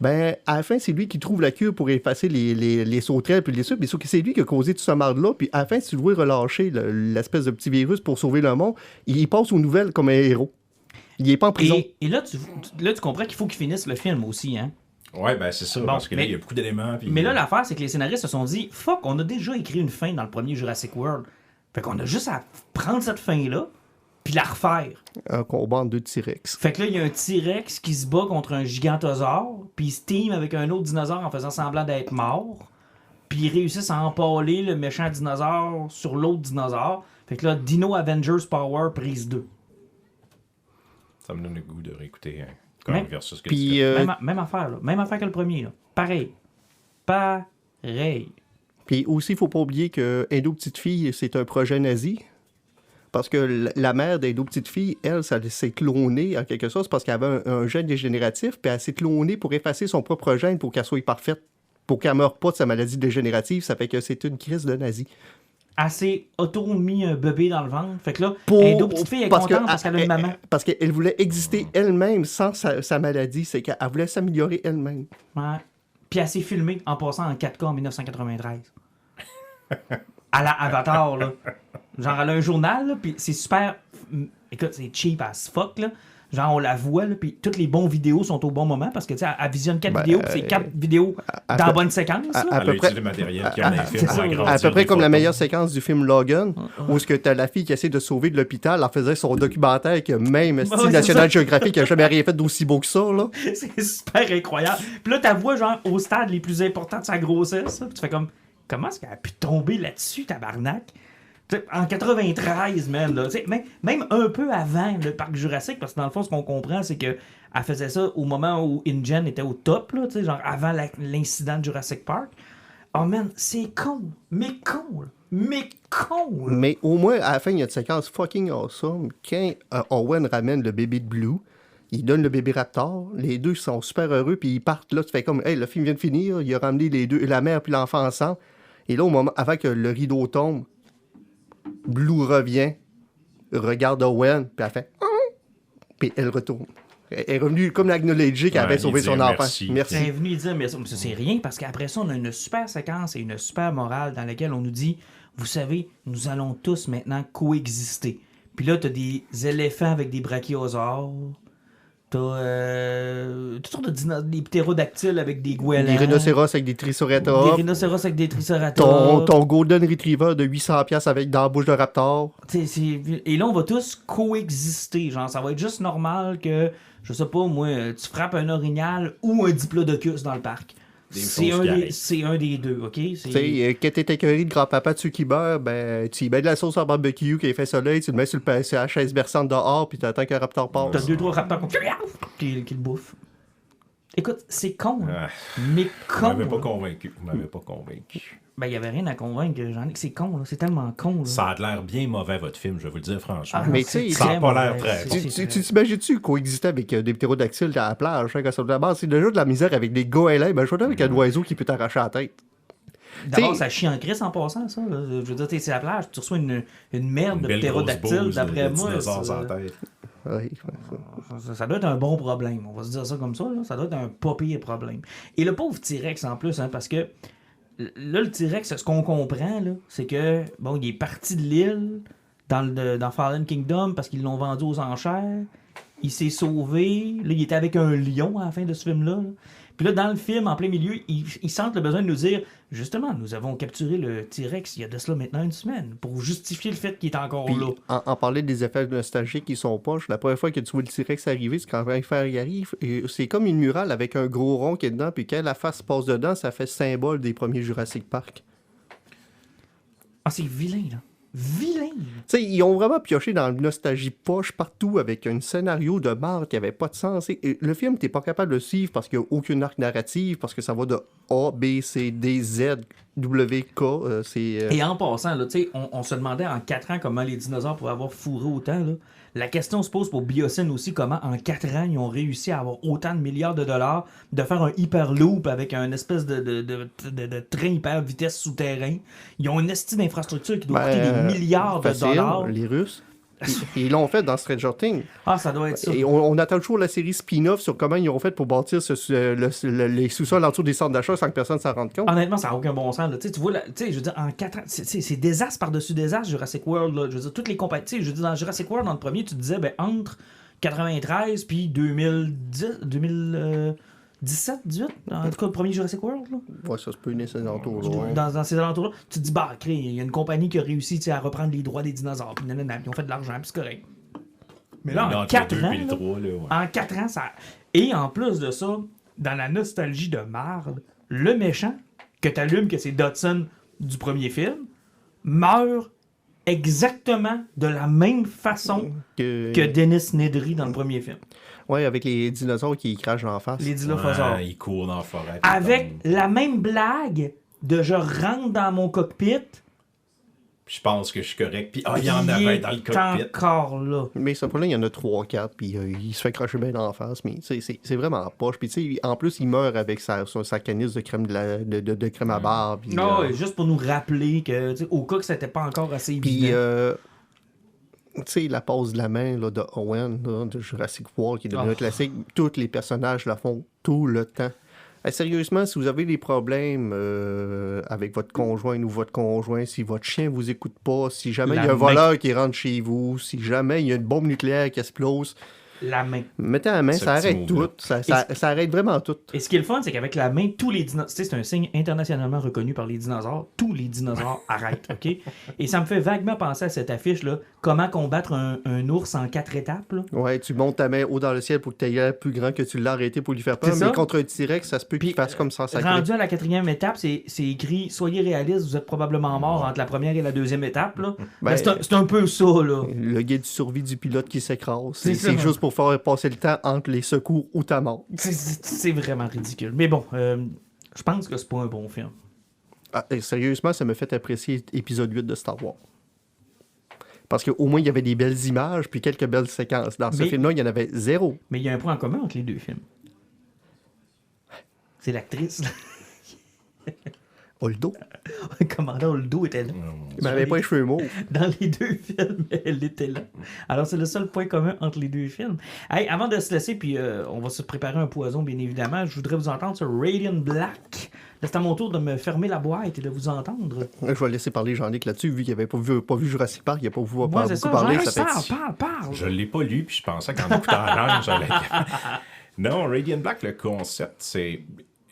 ben, à la fin, c'est lui qui trouve la cure pour effacer les sauterelles puis les sucres, mais sauf que c'est lui qui a causé tout ce marde-là, puis à la fin, si tu le vois relâcher l'espèce de petit virus pour sauver le monde, il passe aux nouvelles comme un héros. Il est pas en prison. Et là, tu comprends qu'il faut qu'ils finissent le film aussi, hein? Ouais, ben c'est ça, Bon, parce que là, mais- il y a beaucoup d'éléments. Puis... Mais là, l'affaire, c'est que les scénaristes se sont dit, fuck, on a déjà écrit une fin dans le premier Jurassic World. Fait qu'on a juste à prendre cette fin-là, puis la refaire. Un combat entre deux T-Rex. Fait que là, il y a un T-Rex qui se bat contre un gigantosaure, puis il se team avec un autre dinosaure en faisant semblant d'être mort, puis ils réussissent à empaler le méchant dinosaure sur l'autre dinosaure. Fait que là, Dino Avengers Power prise 2. Ça me donne le goût de réécouter Mais- versus ce que Puis, tu fais. Même affaire, là. Même affaire que le premier, là. Pareil. Pareil. Puis aussi, il faut pas oublier que Indo Petite Fille, c'est un projet nazi. Parce que la mère d'Indo Petite Fille, elle, ça s'est clonée en quelque sorte parce qu'elle avait un gène dégénératif, puis elle s'est clonée pour effacer son propre gène pour qu'elle soit parfaite, pour qu'elle meure pas de sa maladie dégénérative. Ça fait que c'est une crise de nazi. Elle s'est auto-mis un bébé dans le ventre. Fait que là, Pour- Indo Petite Fille est parce que- contente parce qu'elle a une maman. Parce qu'elle voulait exister elle-même sans sa maladie. C'est qu'elle voulait s'améliorer elle-même. Ouais. Puis elle s'est filmée en passant en 4K en 1993. À la Avatar, là. Genre, elle a un journal, là, puis c'est super... Écoute, c'est cheap as fuck, là. Genre, on la voit, là, puis toutes les bons vidéos sont au bon moment, parce que, tu sais, elle visionne 4 vidéos, puis c'est 4 vidéos à dans peu- la bonne séquence, là. à Elle peu a près- utilisé le matériel qu'il y a dans les films pour ça, agrandir À peu près les comme la photos. meilleure séquence du film Logan, où ce que t'as la fille qui essaie de sauver de l'hôpital, elle faisait son documentaire que même Ouais, style c'est National ça. Geographic n'a jamais rien fait d'aussi beau que ça, là. C'est super incroyable. Puis là, t'as vois, genre, au stade les plus importants de sa grossesse, là, puis tu fais comme, comment est-ce qu'elle a pu tomber là-dessus, tabarnak? Tu sais, en 93, man, là, tu sais, même un peu avant le parc Jurassique, parce que dans le fond, ce qu'on comprend, c'est que elle faisait ça au moment où InGen était au top, là, tu sais, genre avant l'incident de Jurassic Park. Oh man, c'est con, mais con, là. Mais con, là. Mais au moins, à la fin, il y a une séquence fucking awesome. Quand Owen ramène le bébé de Blue, il donne le bébé Raptor, les deux sont super heureux, puis ils partent là, tu fais comme, hey, le film vient de finir, il a ramené les deux, la mère puis l'enfant ensemble. Et là, au moment, avant que le rideau tombe, Blue revient, regarde Owen, puis elle fait, puis elle retourne. Elle est revenue comme l'acknowledger qu'elle avait Ouais, sauvé il son dit enfant. merci. Merci. C'est venu dire, mais ça, c'est rien, parce qu'après ça, on a une super séquence et une super morale dans laquelle on nous dit, vous savez, nous allons tous maintenant coexister. Puis là, t'as des éléphants avec des brachiosaures, t'as toutes sortes des ptérodactyles avec des goélands, Des rhinocéros avec des des triceratops. rhinocéros avec des triceratops. Ton Golden Retriever de 800$ avec dans la bouche de Raptor. Et là, on va tous coexister. Genre, ça va être juste normal que, je sais pas, moi, tu frappes un orignal ou un diplodocus dans le parc. Des C'est choses un, qui des, arrivent. c'est un des deux, OK? Tu sais, quand t'es écœuré de grand-papa de ceux qui meurent, ben, tu y mets de la sauce en barbecue qui est fait soleil, tu le mets sur la chaise berçante dehors, puis t'attends qu'un Raptor passe. T'as 2-3 raptors qui le bouffent. Écoute, c'est con, là. Ah, Mais vous con. m'avez pas là. convaincu. Vous m'avez pas convaincu. Ben, il y avait rien à convaincre, Jean-Nic. C'est con, là. C'est tellement con, là. Ça a l'air bien mauvais, votre film, je vais vous le dire franchement. Ah, Mais non, c'est tu sais, ça a très pas l'air mauvais. très bon. Tu t'imagines-tu coexister avec des ptérodactyles à la plage, hein, quand ça d'abord, c'est déjà de la misère avec des goélands, ben je vois avec un oiseau qui peut t'arracher la tête. D'abord, t'sais- ça chie en crise en passant, ça. Là. Je veux dire, t'es sur la plage, tu reçois une merde Une de belle grosse ptérodactyle, bouse d'après de moi. dinosaures ça- en tête. Ouais, Ça doit être un bon problème, on va se dire ça comme ça. Là. Ça doit être un pas pire problème. Et le pauvre T-Rex en plus, hein, parce que là, le T-Rex, ce qu'on comprend, là, c'est que bon, il est parti de l'île dans Fallen Kingdom parce qu'ils l'ont vendu aux enchères. Il s'est sauvé. Là, il était avec un lion à la fin de ce film-là. Là. Puis là, dans le film, en plein milieu, ils sentent le besoin de nous dire justement, nous avons capturé le T-Rex il y a de cela maintenant une semaine pour justifier le fait qu'il est encore Puis, là. en parler des effets nostalgiques qui sont poches, la première fois que tu vois le T-Rex arriver, c'est quand il arrive. Et c'est comme une murale avec un gros rond qui est dedans, puis quand la face passe dedans, ça fait symbole des premiers Jurassic Park. Ah, c'est vilain, là. Vilain! Tu sais, ils ont vraiment pioché dans la nostalgie poche partout avec un scénario de marde qui avait pas de sens. Et le film, t'es pas capable de le suivre parce qu'il n'y a aucune arc narrative, parce que ça va de A, B, C, D, Z, W, K. Et en passant, là, tu sais, on se demandait en 4 ans comment les dinosaures pouvaient avoir fourré autant. Là. La question se pose pour Biosyn aussi, comment en 4 ans ils ont réussi à avoir autant de milliards de dollars, de faire un hyperloop avec un espèce de train hyper vitesse souterrain. Ils ont une estime d'infrastructure qui doit coûter des milliards de facile, dollars. Les Russes. Ils l'ont fait dans Stranger Things. Ah, ça doit être ça. Et on attend toujours la série spin-off sur comment ils ont fait pour bâtir les sous-sols en dessous des centres d'achat sans que personne s'en rende compte. Honnêtement, ça n'a aucun bon sens. Là. Tu vois, je veux dire, en 4 ans, c'est désastre par-dessus désastre, Jurassic World. Là. Je veux dire, toutes les compagnies. Je veux dire, dans Jurassic World, dans le premier, tu te disais, ben, entre 93 puis 2017, 18, en tout cas le premier Jurassic World. Là. Ouais, ça se peut, ces alentours-là. Dans ces alentours-là, tu te dis, bah, il y a une compagnie qui a réussi à reprendre les droits des dinosaures, puis nanana, ils ont fait de l'argent, puis c'est correct. Mais là, en 4 ans, en 4 ans, ça... Et en plus de ça, dans la nostalgie de marde, le méchant, que t'allumes que c'est Dodson du premier film, meurt exactement de la même façon que Dennis Nedry dans le premier film. Ouais, avec les dinosaures qui crachent en face. Les dilophosaures. Ils courent dans la forêt. Avec la même blague de je rentre dans mon cockpit. Je pense que je suis correct. Puis, il y en avait dans le cockpit. Encore là. Mais ce point-là, il y en a 3-4, puis il se fait cracher bien en face. Mais c'est vraiment poche. Puis, tu sais, en plus, il meurt avec sa canisse de crème, de crème à barbe. Puis, non, juste pour nous rappeler que, au cas que c'était pas encore assez puis, évident. tu sais, la pose de la main là, de Owen, là, de Jurassic World, qui est devenu un classique, tous les personnages la font tout le temps. Sérieusement, si vous avez des problèmes avec votre conjoint ou votre conjoint, si votre chien vous écoute pas, si jamais il y a un voleur qui rentre chez vous, si jamais il y a une bombe nucléaire qui explose, la main. Mettez la main, ça arrête tout. Ça arrête vraiment tout. Et ce qui est le fun, c'est qu'avec la main, tous les dinosaures... C'est un signe internationalement reconnu par les dinosaures. Tous les dinosaures arrêtent, OK? Et ça me fait vaguement penser à cette affiche-là. Comment combattre un ours en 4 étapes, là. Ouais, tu montes ta main haut dans le ciel pour que tu aies plus grand que tu l'as arrêté pour lui faire peur. Mais contre un T-Rex, ça se peut qu'il fasse comme ça. Rendu à la 4e étape, c'est écrit « Soyez réaliste, vous êtes probablement mort entre la première et la 2e étape. » là. C'est un peu ça, là. Le guide de survie du pilote qui s'écrase. C'est juste pour faire passer le temps entre les secours ou ta mort. C'est vraiment ridicule. Mais bon, je pense que c'est pas un bon film. Sérieusement, ça me fait apprécier l'épisode 8 de Star Wars. Parce qu'au moins, il y avait des belles images puis quelques belles séquences. Dans ce film-là, il y en avait 0. Mais il y a un point en commun entre les deux films. C'est l'actrice. Holdo. Commandant Holdo était là. Il n'avait pas les cheveux mauves. Dans les deux films, elle était là. Alors, c'est le seul point commun entre les deux films. Hey, avant de se laisser, puis on va se préparer un poison, bien évidemment, je voudrais vous entendre sur Radiant Black. Là, c'est à mon tour de me fermer la boîte et de vous entendre. Je vais laisser parler Jean-Luc là-dessus, vu qu'il n'avait pas vu Jurassic Park, il n'a pas voulu beaucoup parler. Parle. Je ne l'ai pas lu, puis je pensais qu'en écoutant l'ange, j'allais... Non, Radiant Black, le concept,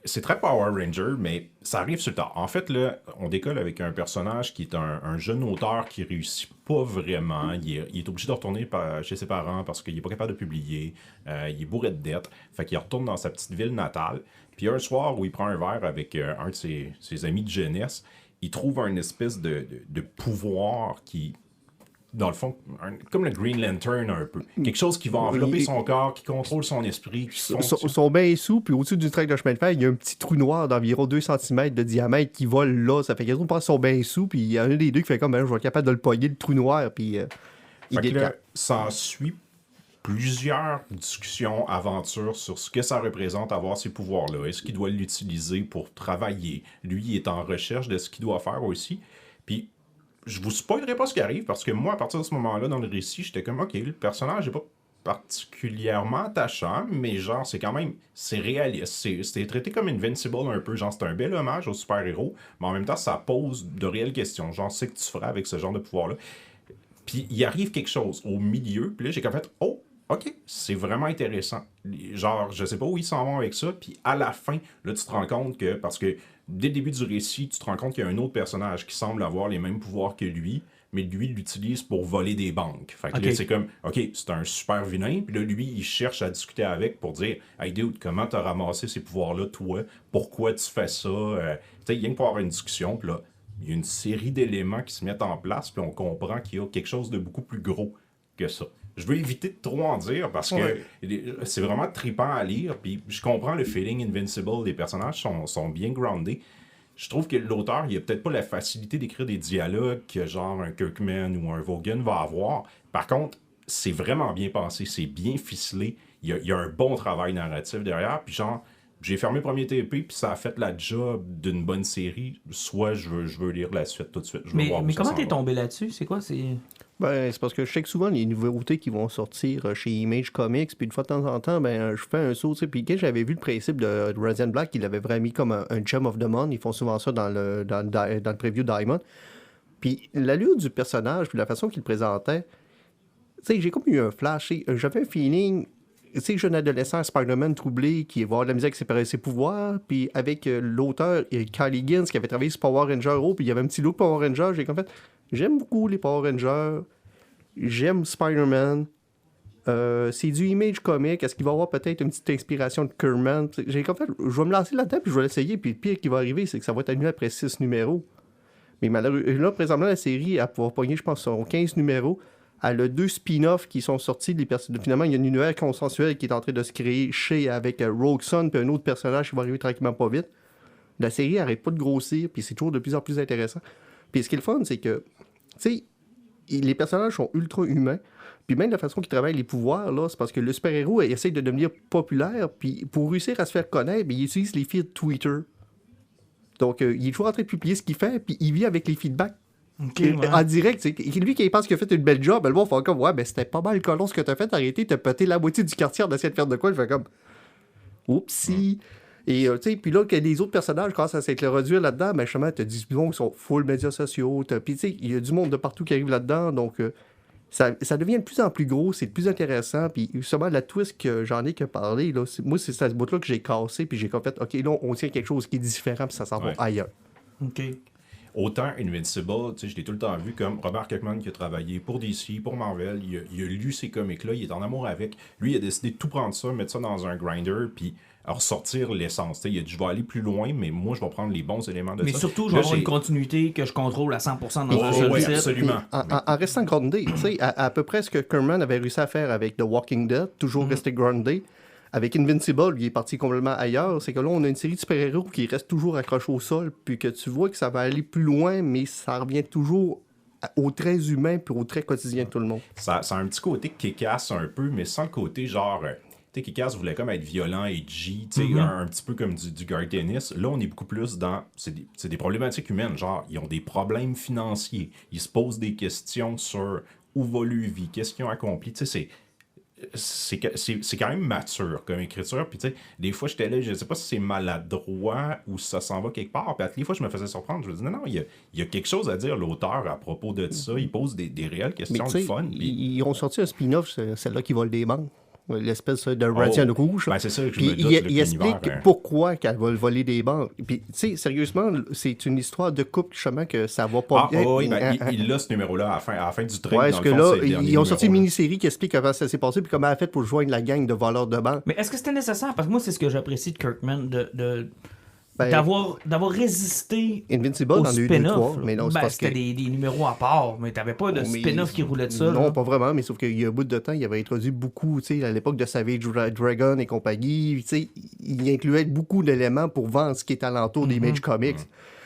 c'est très Power Ranger, mais ça arrive sur le tard. En fait, là, on décolle avec un personnage qui est un jeune auteur qui réussit pas vraiment. Il est obligé de retourner chez ses parents parce qu'il est pas capable de publier. Il est bourré de dettes. Fait qu'il retourne dans sa petite ville natale. Puis un soir où il prend un verre avec un de ses amis de jeunesse, il trouve un espèce de pouvoir qui... Dans le fond, comme le Green Lantern un peu. Quelque chose qui va envelopper son corps, qui contrôle son esprit. Son bain est sous, puis au-dessus du track de chemin de fer, il y a un petit trou noir d'environ 2 cm de diamètre qui vole là. Ça fait qu'il pense son bain est sous, puis il y a un des deux qui fait comme, je vais être capable de le pogner, le trou noir, puis il décale. Ça suit plusieurs discussions, aventures sur ce que ça représente avoir ces pouvoirs-là. Est-ce qu'il doit l'utiliser pour travailler? Lui, il est en recherche de ce qu'il doit faire aussi. Puis, je vous spoilerai pas ce qui arrive, parce que moi, à partir de ce moment-là, dans le récit, j'étais comme, OK, le personnage n'est pas particulièrement attachant, mais genre, c'est réaliste. C'est traité comme Invincible un peu, genre, c'est un bel hommage aux super-héros, mais en même temps, ça pose de réelles questions. Genre, c'est que tu ferais avec ce genre de pouvoir-là. Puis, il arrive quelque chose au milieu, puis là, j'ai comme fait, oh, OK, c'est vraiment intéressant. Genre, je sais pas où ils s'en vont avec ça, puis à la fin, là, tu te rends compte que, parce que dès le début du récit, tu te rends compte qu'il y a un autre personnage qui semble avoir les mêmes pouvoirs que lui, mais lui, il l'utilise pour voler des banques. Fait que là, c'est comme, OK, c'est un super vilain, puis là, lui, il cherche à discuter avec pour dire, hey dude, comment t'as ramassé ces pouvoirs-là, toi? Pourquoi tu fais ça? Tu sais, il vient pour avoir une discussion, puis là, il y a une série d'éléments qui se mettent en place, puis on comprend qu'il y a quelque chose de beaucoup plus gros que ça. Je veux éviter de trop en dire parce que c'est vraiment trippant à lire. Puis je comprends le feeling Invincible. Les personnages sont bien groundés. Je trouve que l'auteur, il a peut-être pas la facilité d'écrire des dialogues que genre un Kirkman ou un Vaughan va avoir. Par contre, c'est vraiment bien pensé. C'est bien ficelé. Il y a un bon travail narratif derrière. Puis genre, j'ai fermé le premier TP, puis ça a fait la job d'une bonne série. Soit je veux lire la suite tout de suite. Mais comment t'es tombé là-dessus? C'est quoi? C'est parce que je sais que souvent, les nouveautés qui vont sortir chez Image Comics, puis une fois de temps en temps, je fais un saut. Puis quand j'avais vu le principe de Radiant Black, il l'avait vraiment mis comme un Gem of the Month. Ils font souvent ça dans le preview Diamond. Puis l'allure du personnage, puis la façon qu'il le présentait, sais, j'ai comme eu un flash. J'avais un feeling, tu sais, jeune adolescent, Spider-Man troublé, qui va avoir de la musique avec ses pouvoirs, puis avec l'auteur Kyle Higgins, qui avait travaillé sur Power Ranger, puis il y avait un petit look Power Ranger, j'ai comme fait, j'aime beaucoup les Power Rangers, j'aime Spider-Man, c'est du Image Comics, est-ce qu'il va y avoir peut-être une petite inspiration de Kerman? J'ai comme fait, je vais me lancer là-dedans, puis je vais l'essayer, puis le pire qui va arriver, c'est que ça va être annulé après 6 numéros. Mais malheureusement, là, présentement, la série, elle va pogner, je pense, sur 15 numéros. Elle a 2 spin-offs qui sont sortis. Finalement, il y a un univers consensuel qui est en train de se créer avec Rogue Sun, puis un autre personnage qui va arriver tranquillement pas vite. La série n'arrête pas de grossir, puis c'est toujours de plus en plus intéressant. Puis ce qui est le fun, c'est que, tu sais, les personnages sont ultra humains. Puis même la façon qu'ils travaillent les pouvoirs, là, c'est parce que le super-héros il essaie de devenir populaire, puis pour réussir à se faire connaître, il utilise les feeds Twitter. Donc, il est toujours en train de publier ce qu'il fait, puis il vit avec les feedbacks. Okay, ouais. En direct, lui qui pense qu'il a fait une belle job, le monde fait comme, ouais, ben c'était pas mal colon ce que t'as fait, arrêté, t'as pété la moitié du quartier en essayant de faire de quoi, il fait comme, oupsie. Et, tu sais, puis là, que les autres personnages commencent à s'introduire là-dedans, ben, justement, t'as des gens qui sont full médias sociaux, puis, tu sais, il y a du monde de partout qui arrive là-dedans, donc, ça devient de plus en plus gros, c'est de plus intéressant, puis justement, la twist que j'en ai que parlé, là, moi, c'est ce bout-là que j'ai cassé, puis j'ai comme fait, OK, là, on tient quelque chose qui est différent, puis ça s'en va ailleurs. OK. Autant Invincible, tu sais, je l'ai tout le temps vu comme Robert Kirkman qui a travaillé pour DC, pour Marvel, il a lu ces comics-là, il est en amour avec. Lui, il a décidé de tout prendre ça, mettre ça dans un grinder, puis ressortir l'essence. Tu sais, il a dit, je vais aller plus loin, mais moi, je vais prendre les bons éléments de ça. Mais surtout, je vais avoir une continuité que je contrôle à 100% dans un seul oui, titre. absolument. En restant groundé, tu sais, à peu près ce que Kerman avait réussi à faire avec The Walking Dead, toujours rester groundé. Avec Invincible, il est parti complètement ailleurs. C'est que là, on a une série de super-héros qui reste toujours accrochés au sol, puis que tu vois que ça va aller plus loin, mais ça revient toujours aux traits humains puis aux traits quotidiens de tout le monde. Ça a un petit côté kick-ass un peu, mais sans le côté genre... tu sais, kick-ass voulait comme être violent, edgy, tu sais, un petit peu comme du Garth Ennis. Là, on est beaucoup plus dans... C'est des problématiques humaines, genre, ils ont des problèmes financiers. Ils se posent des questions sur où va leur vie, qu'est-ce qu'ils ont accompli. Tu sais, c'est quand même mature comme écriture. Puis, tu sais, des fois, j'étais là, je sais pas si c'est maladroit ou si ça s'en va quelque part. Puis, des fois, je me faisais surprendre. Je me disais, non, il y a quelque chose à dire, l'auteur, à propos de ça. Il pose des réelles questions de fun. Puis... Ils ont sorti un spin-off, celle-là qui vole des banques. L'espèce de Radiant Rouge. Ben, c'est ça que je puis me doute, il explique pourquoi qu'elle va voler des banques. Puis, tu sais, sérieusement, c'est une histoire de couple, justement, que ça va pas bien. Oui, ben, il a ce numéro-là à la fin du train. Ouais, parce que là, ils ont sorti une mini-série qui explique comment ça s'est passé puis comment elle a fait pour joindre la gang de voleurs de banque. Mais est-ce que c'était nécessaire? Parce que moi, c'est ce que j'apprécie de Kirkman, d'avoir résisté Invincible au dans le spin-off. mais non, c'est c'était des numéros à part, mais t'avais pas de spin-off qui roulait de ça. Non, là. pas vraiment, mais sauf qu'il y a un bout de temps, il avait introduit beaucoup, tu sais, à l'époque de Savage Dragon et compagnie, tu sais, il incluait beaucoup d'éléments pour vendre ce qui est alentour d'Image Comics.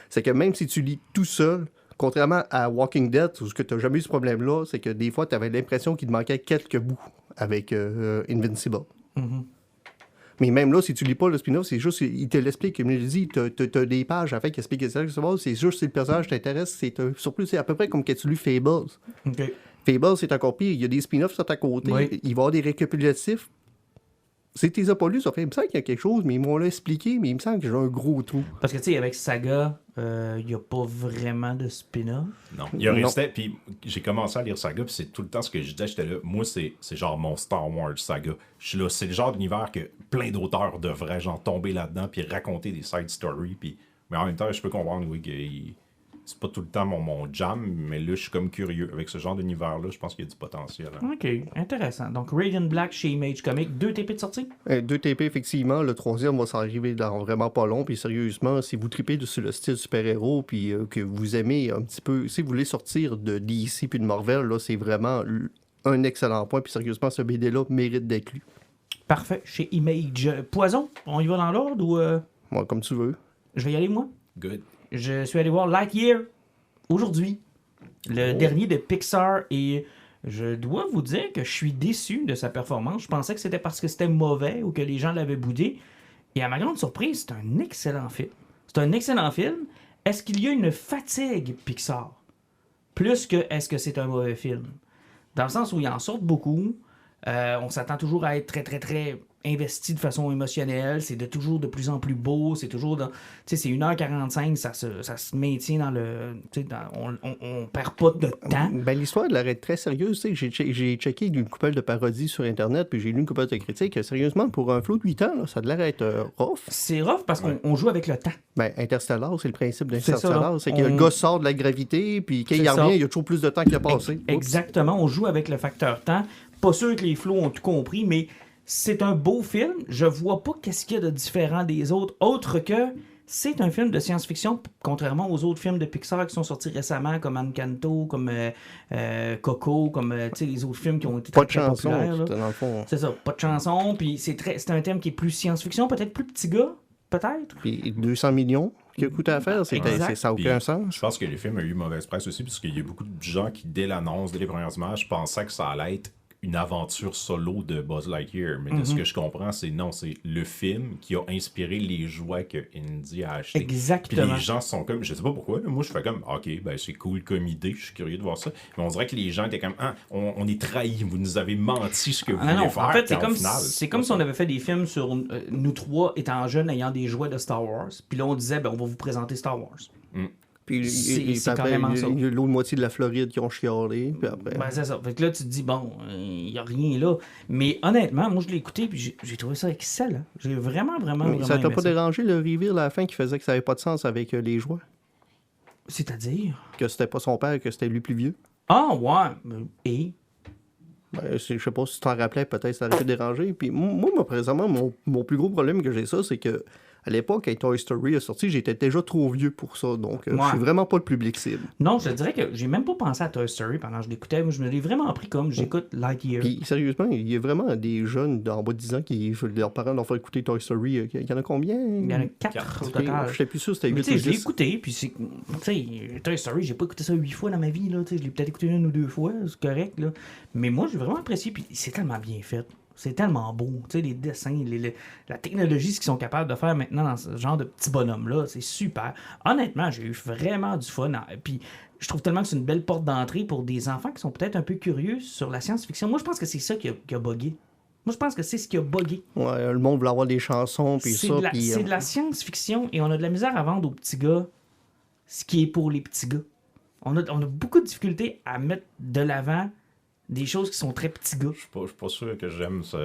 C'est que même si tu lis tout seul, contrairement à Walking Dead, où tu n'as jamais eu ce problème-là, c'est que des fois, tu avais l'impression qu'il te manquait quelques bouts avec Invincible. Mais même là, si tu lis pas le spin-off, c'est juste, il te l'explique. Comme je le dis, t'as des pages à faire qui expliquent ça. C'est juste si le personnage t'intéresse, surtout, c'est à peu près comme quand tu lis Fables. Okay. Fables, c'est encore pire. Il y a des spin-offs sur à côté. Oui. Il va y avoir des récapitulatifs. Si tu les as pas lus, ça fait, il me semble qu'il y a quelque chose, mais ils m'ont expliqué, mais il me semble que j'ai un gros trou. Parce que, tu sais, avec Saga, il n'y a pas vraiment de spin-off. Non, il restait, puis j'ai commencé à lire Saga, puis c'est tout le temps ce que je disais, j'étais là, moi, c'est genre mon Star Wars Saga. Je suis là, c'est le genre d'univers que plein d'auteurs devraient, genre, tomber là-dedans, puis raconter des side stories, puis... Mais en même temps, je peux comprendre, oui, que c'est pas tout le temps mon jam, mais là, je suis comme curieux. Avec ce genre d'univers-là, je pense qu'il y a du potentiel. Hein. OK, intéressant. Donc, Radiant Black chez Image Comics, 2 TP de sortie? 2 TP, effectivement. Le 3e va s'arriver dans vraiment pas long. Puis sérieusement, si vous tripez sur le style super-héros, puis que vous aimez un petit peu... Si vous voulez sortir de DC puis de Marvel, là, c'est vraiment un excellent point. Puis sérieusement, ce BD-là mérite d'être lu. Parfait. Chez Image. Poison, on y va dans l'ordre ou... Ouais, comme tu veux. Je vais y aller, moi. Good. Je suis allé voir Lightyear aujourd'hui, le dernier de Pixar, et je dois vous dire que je suis déçu de sa performance. Je pensais que c'était parce que c'était mauvais ou que les gens l'avaient boudé. Et à ma grande surprise, c'est un excellent film. C'est un excellent film. Est-ce qu'il y a une fatigue Pixar? Plus que est-ce que c'est un mauvais film? Dans le sens où ils en sortent beaucoup. On s'attend toujours à être très, très, très investi de façon émotionnelle, c'est toujours de plus en plus beau, c'est toujours dans... Tu sais, c'est 1h45, ça se maintient dans le... Tu sais, on perd pas de temps. Ben, l'histoire, elle est très sérieuse. Tu sais, j'ai checké une couple de parodies sur Internet, puis j'ai lu une couple de critiques. Sérieusement, pour un flow de 8 ans, là, ça a l'air d'être rough. C'est rough parce qu'on joue avec le temps. Ben, Interstellar, c'est le principe C'est ça, d'Interstellar. là. C'est que le gars sort de la gravité, puis quand il C'est ça. revient, il y a toujours plus de temps qui a passé. Oups. Exactement, on joue avec le facteur temps. Pas sûr que les flots ont tout compris, mais c'est un beau film. Je vois pas qu'est-ce qu'il y a de différent des autres que c'est un film de science-fiction, contrairement aux autres films de Pixar qui sont sortis récemment, comme Encanto, comme Coco, comme tu sais, les autres films qui ont été Pas très, de très chanson, populaires. là. dans le fond. C'est ça, pas de chanson, puis c'est un thème qui est plus science-fiction, peut-être plus petit gars, peut-être. Puis 200 millions qui a coûté à faire, ça n'a aucun Puis, sens. Je pense que le film a eu mauvaise presse aussi, parce qu'il y a beaucoup de gens qui, dès l'annonce, dès les premières images, pensaient que ça allait être une aventure solo de Buzz Lightyear. Mais de ce que je comprends, c'est non, c'est le film qui a inspiré les jouets que Indy a achetés. Exactement. Puis les gens sont comme, je sais pas pourquoi, là, moi je fais comme, ok, ben c'est cool comme idée, je suis curieux de voir ça. Mais on dirait que les gens étaient comme, ah, on est trahis, vous nous avez menti ce que vous voulez faire. En fait, c'est puis comme, au final, c'est comme si on avait fait des films sur nous trois étant jeunes ayant des jouets de Star Wars. Puis là, on disait, ben, on va vous présenter Star Wars. Puis C'est après, carrément ça. il y a l'autre moitié de la Floride qui ont chialé. Puis après... Ben, c'est ça. Fait que là, tu te dis, bon, il n'y a rien là. Mais honnêtement, moi, je l'ai écouté puis j'ai trouvé ça excellent. J'ai vraiment ça aimé t'a pas ça. dérangé le reveal à la fin qui faisait que ça n'avait pas de sens avec les jouets? C'est-à-dire? Que c'était pas son père, que c'était lui plus vieux? Ah, ouais. Et? Ben, je sais pas si tu t'en rappelais, peut-être ça aurait pu déranger. Puis moi, présentement, mon plus gros problème que j'ai ça, c'est que à l'époque, quand Toy Story est sorti, j'étais déjà trop vieux pour ça. Donc, je suis vraiment pas le public cible. Non, je te dirais que j'ai même pas pensé à Toy Story pendant que je l'écoutais. Moi, je me l'ai vraiment pris comme j'écoute Lightyear. Puis, sérieusement, il y a vraiment des jeunes d'en bas de 10 ans qui, leurs parents leur font écouter Toy Story. Il y en a combien? Il y en a 4 au total. Je sais plus sûr, c'était 8 Mais ou tu sais, je l'ai 10. écouté, puis c'est... Tu sais, Toy Story, j'ai pas écouté ça 8 fois dans ma vie, là. Tu sais, je l'ai peut-être écouté 1 ou 2 fois, c'est correct, là. Mais moi, j'ai vraiment apprécié, puis c'est tellement bien fait. C'est tellement beau. Tu sais, les dessins, la technologie, ce qu'ils sont capables de faire maintenant dans ce genre de petits bonhommes-là, c'est super. Honnêtement, j'ai eu vraiment du fun. Puis je trouve tellement que c'est une belle porte d'entrée pour des enfants qui sont peut-être un peu curieux sur la science-fiction. Moi, je pense que c'est ça qui a buggé. Moi, je pense que c'est ce qui a buggé. Ouais, le monde voulait avoir des chansons, puis ça. C'est de la science-fiction et on a de la misère à vendre aux petits gars ce qui est pour les petits gars. On a beaucoup de difficultés à mettre de l'avant des choses qui sont très petits gars. Je suis pas sûr que j'aime ça.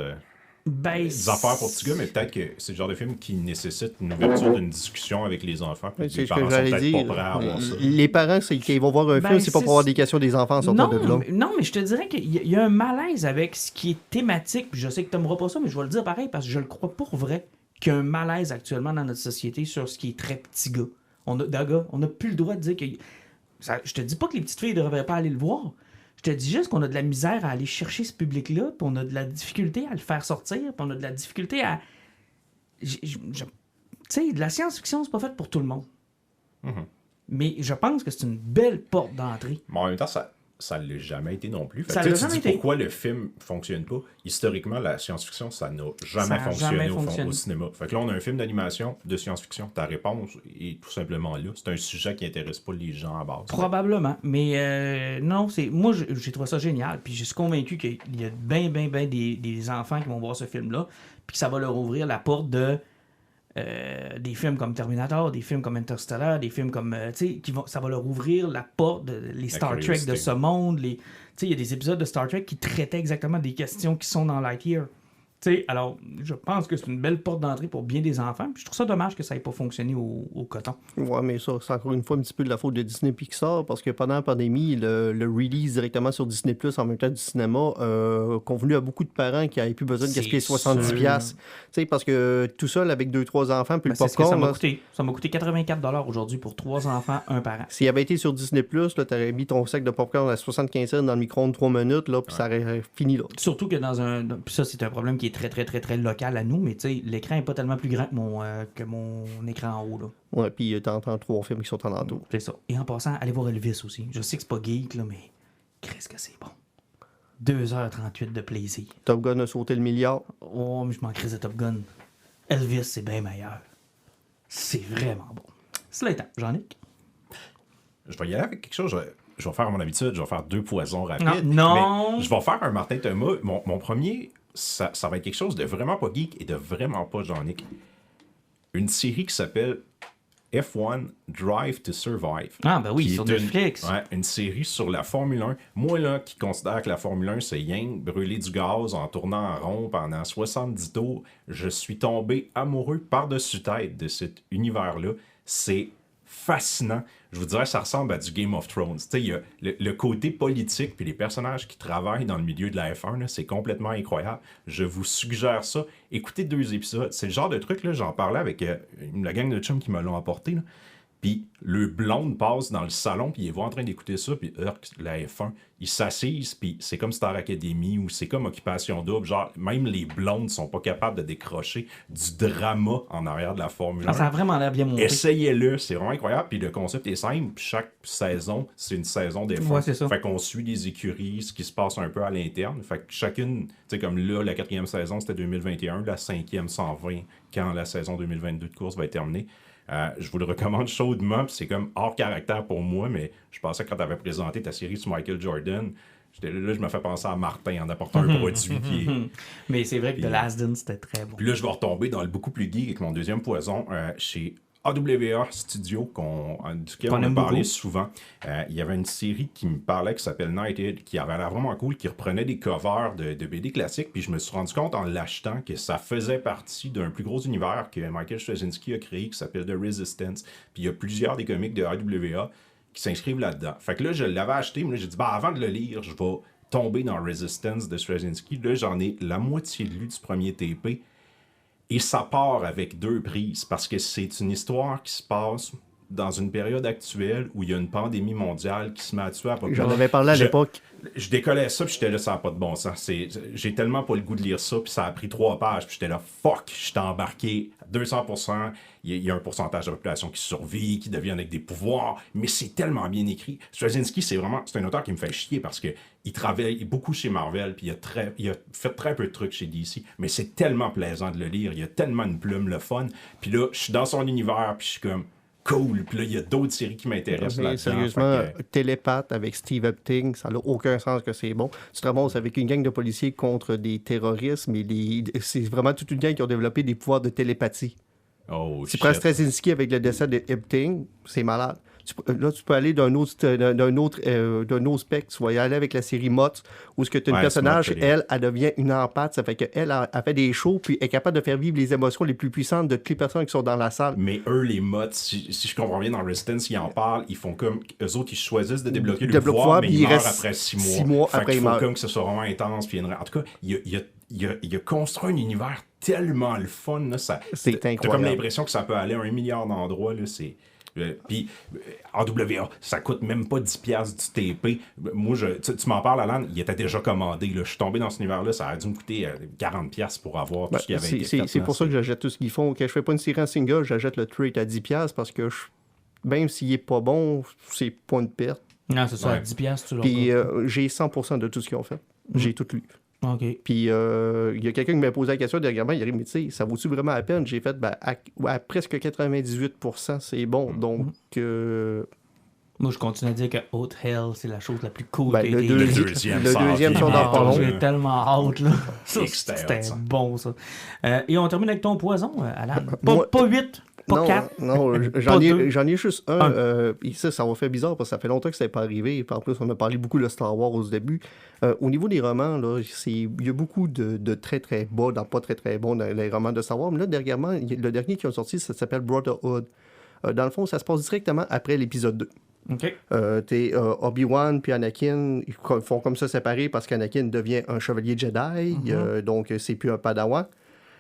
Ben, Des affaires pour petits gars, mais peut-être que c'est le genre de film qui nécessite une ouverture d'une discussion avec les enfants. Puis C'est les ce que parents sont j'allais peut-être dire. pas prêts à avoir ça. Les parents, c'est qu'ils vont voir un film, c'est pas pour avoir des questions des enfants en sortant de là. Non, mais je te dirais qu'il y a un malaise avec ce qui est thématique. Puis je sais que tu n'aimeras pas ça, mais je vais le dire pareil parce que je le crois pour vrai qu'il y a un malaise actuellement dans notre société sur ce qui est très petit gars. On n'a plus le droit de dire que... Je te dis pas que les petites filles ne devraient pas aller le voir. Je te dis juste qu'on a de la misère à aller chercher ce public-là, puis on a de la difficulté à le faire sortir, puis on a de la difficulté à... Tu sais, de la science-fiction, c'est pas fait pour tout le monde. Mais je pense que c'est une belle porte d'entrée. Mais en même temps, ça ne l'a jamais été non plus. Fait Ça que l'a tu jamais dis été. pourquoi le film fonctionne pas. Historiquement, la science-fiction, ça n'a jamais fonctionné au cinéma. Fait que là, on a un film d'animation de science-fiction. Ta réponse est tout simplement là. C'est un sujet qui intéresse pas les gens à base. Probablement. Mais non, moi, j'ai trouvé ça génial. Puis je suis convaincu qu'il y a bien des enfants qui vont voir ce film-là. Puis que ça va leur ouvrir la porte de des films comme Terminator, des films comme Interstellar, des films comme... tu sais, ça va leur ouvrir la porte les Star Trek de ce monde. Tu sais, il y a des épisodes de Star Trek qui traitaient exactement des questions qui sont dans Lightyear. Tu sais, alors, je pense que c'est une belle porte d'entrée pour bien des enfants. Puis je trouve ça dommage que ça n'ait pas fonctionné au coton. Ouais, mais ça, c'est encore une fois un petit peu de la faute de Disney Pixar, parce que pendant la pandémie, le release directement sur Disney Plus en même temps du cinéma convenu à beaucoup de parents qui n'avaient plus besoin de gaspiller 70$. Tu sais, parce que tout seul avec 2-3 enfants, puis le popcorn... Ça m'a coûté 84$ aujourd'hui pour 3 enfants, 1 parent. S'il avait été sur Disney Plus, tu aurais mis ton sac de popcorn à 75 cents dans le micro-ondes 3 minutes, là, puis ça aurait fini là. Surtout que puis ça, c'est un problème qui est très local à nous, mais tu sais, l'écran est pas tellement plus grand que mon écran en haut, là. Ouais, puis t'entends 3 films qui sont en entour. C'est ça. Et en passant, allez voir Elvis aussi. Je sais que c'est pas geek, là, mais qu'est-ce que c'est bon. 2h38 de plaisir. Top Gun a sauté le milliard. Oh, mais je m'en crise de Top Gun. Elvis, c'est bien meilleur. C'est vraiment bon. Cela étant, Jean-Nic? Je vais y aller avec quelque chose. Je vais faire à mon habitude, je vais faire 2 poisons rapides. Non! Mais je vais faire un Martin Thomas. Mon premier ça va être quelque chose de vraiment pas geek et de vraiment pas Jean-Nic. Une série qui s'appelle F1 Drive to Survive. Ah, ben oui, qui sur est Netflix. une série sur la Formule 1. Moi, là, qui considère que la Formule 1, c'est rien brûler du gaz en tournant en rond pendant 70 tours, je suis tombé amoureux par-dessus tête de cet univers-là. C'est fascinant. Je vous dirais, ça ressemble à du Game of Thrones. Tu sais, il y a le côté politique puis les personnages qui travaillent dans le milieu de la F1, là, c'est complètement incroyable. Je vous suggère ça. Écoutez 2 épisodes. C'est le genre de truc, là, j'en parlais avec la gang de chums qui me l'ont apporté, là. Puis le blonde passe dans le salon, puis il est en train d'écouter ça, puis la F1, ils s'assisent, puis c'est comme Star Academy ou c'est comme Occupation Double. Genre, même les blondes sont pas capables de décrocher du drama en arrière de la Formule 1. Ça a vraiment l'air bien monté. Essayez-le, c'est vraiment incroyable. Puis le concept est simple. Puis chaque saison, c'est une saison des fois. Ouais, c'est ça. Fait qu'on suit les écuries, ce qui se passe un peu à l'interne. Fait que chacune, tu sais, comme là, la 4e saison, c'était 2021. La 5e, 120, quand la saison 2022 de course va être terminée. Je vous le recommande chaudement. C'est comme hors caractère pour moi, mais je pensais que quand tu avais présenté ta série sur Michael Jordan, là, je me fais penser à Martin en apportant un produit. Mais c'est vrai que The Last Dance, c'était très bon. Puis là, je vais retomber dans le beaucoup plus geek avec mon deuxième poison chez AWA Studio, duquel on a parlé souvent. Il y avait une série qui me parlait qui s'appelle Knighted, qui avait l'air vraiment cool, qui reprenait des covers de BD classiques. Puis je me suis rendu compte en l'achetant que ça faisait partie d'un plus gros univers que Michael Straczynski a créé, qui s'appelle The Resistance. Puis il y a plusieurs des comics de AWA qui s'inscrivent là-dedans. Fait que là, je l'avais acheté, mais là, j'ai dit, avant de le lire, je vais tomber dans Resistance de Straczynski. Là, j'en ai la moitié lu du premier TP. Et ça part avec 2 prises, parce que c'est une histoire qui se passe dans une période actuelle où il y a une pandémie mondiale qui se met à tuer à peu près. J'en avais parlé à l'époque. Je décollais ça, puis j'étais là, ça n'a pas de bon sens. J'ai tellement pas le goût de lire ça, puis ça a pris 3 pages, puis j'étais là, fuck, j'étais embarqué à 200%. Il y a un pourcentage de la population qui survit, qui devient avec des pouvoirs, mais c'est tellement bien écrit. Straczynski, c'est un auteur qui me fait chier parce que il travaille beaucoup chez Marvel, puis il a fait très peu de trucs chez DC, mais c'est tellement plaisant de le lire, il y a tellement une plume, le fun. Puis là, je suis dans son univers, puis je suis comme cool. Puis là, il y a d'autres séries qui m'intéressent là-dedans. Sérieusement, Télépathe avec Steve Epting, ça n'a aucun sens que c'est bon. Tu te ramasses avec une gang de policiers contre des terroristes, mais c'est vraiment toute une gang qui ont développé des pouvoirs de télépathie. Oh, tu prends Straczynski avec le décès de Epting, c'est malade. Là, tu peux aller d'un autre spectre. Tu vas y aller avec la série Mott, où ce que tu as une personnage, elle devient une empathe. Ça fait qu'elle a fait des shows, puis est capable de faire vivre les émotions les plus puissantes de toutes les personnes qui sont dans la salle. Mais eux, les Mott, si je comprends bien, dans Resistance, ils en parlent, ils font comme... Eux autres, ils choisissent de débloquer le pouvoir, mais ils meurent après 6 mois. 6 mois après, il faut comme que ce soit vraiment intense. Puis en tout cas, il a construit un univers tellement le fun. Là, c'est incroyable. T'as comme l'impression que ça peut aller à 1 milliard d'endroits. Là, puis AWA, ça coûte même pas 10$ du TP. Moi, tu m'en parles, Alan, il était déjà commandé. Là. Je suis tombé dans cet univers-là, ça a dû me coûter 40$ pour avoir tout ce qui avait été fait. C'est pour ça que j'achète tout ce qu'ils font. Quand je fais pas une série en single, j'achète le trade à 10$ parce que même s'il est pas bon, c'est pas une perte. Non, c'est ça, à 10$, tu l'as. Puis j'ai 100% de tout ce qu'ils ont fait. J'ai tout lu. OK. Puis il y a quelqu'un qui m'a posé la question dernièrement, il a dit, mais tu sais, ça vaut-tu vraiment la peine? J'ai fait, à presque 98%, c'est bon. Donc, moi, je continue à dire que Haute Hell, c'est la chose la plus cool le deuxième, si on en parle. J'ai tellement hâte, là. C'était bon, ça. Et on termine avec ton poison, Alan. Pas 8, pas 4. Non, j'en ai juste un. Et ça va faire bizarre parce que ça fait longtemps que ça n'est pas arrivé. En plus, on a parlé beaucoup de Star Wars au début. Au niveau des romans, là, il y a beaucoup de très, très bas, pas très, très bons dans les romans de Star Wars. Mais là, dernièrement, le dernier qui a sorti, ça s'appelle Brotherhood. Dans le fond, ça se passe directement après l'épisode 2. OK. Obi-Wan puis Anakin, ils font comme ça séparer parce qu'Anakin devient un chevalier Jedi. Donc, c'est plus un Padawan.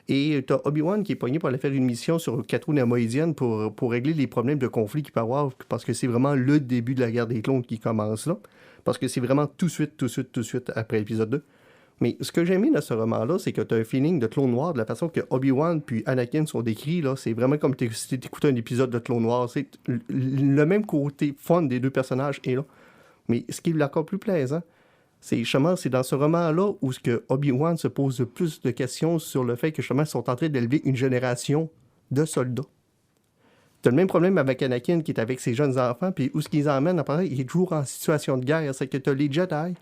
Et tu as Obi-Wan qui est pogné pour aller faire une mission sur Cato Nemoïdienne pour régler les problèmes de conflit qu'il peut avoir, parce que c'est vraiment le début de la guerre des clones qui commence là. Parce que c'est vraiment tout de suite après l'épisode 2. Mais ce que j'ai aimé dans ce roman-là, c'est que tu as un feeling de Clone Noir, de la façon que Obi-Wan puis Anakin sont décrits, là, c'est vraiment comme si tu écoutais un épisode de Clone Noir. C'est le même côté fun des deux personnages est là. Mais ce qui est encore plus plaisant, c'est justement, c'est dans ce roman-là où ce que Obi-Wan se pose le plus de questions sur le fait que justement, ils sont en train d'élever une génération de soldats. Tu as le même problème avec Anakin qui est avec ses jeunes enfants, puis où ce qu'ils emmènent, après, il est toujours en situation de guerre. C'est que tu as les Jedi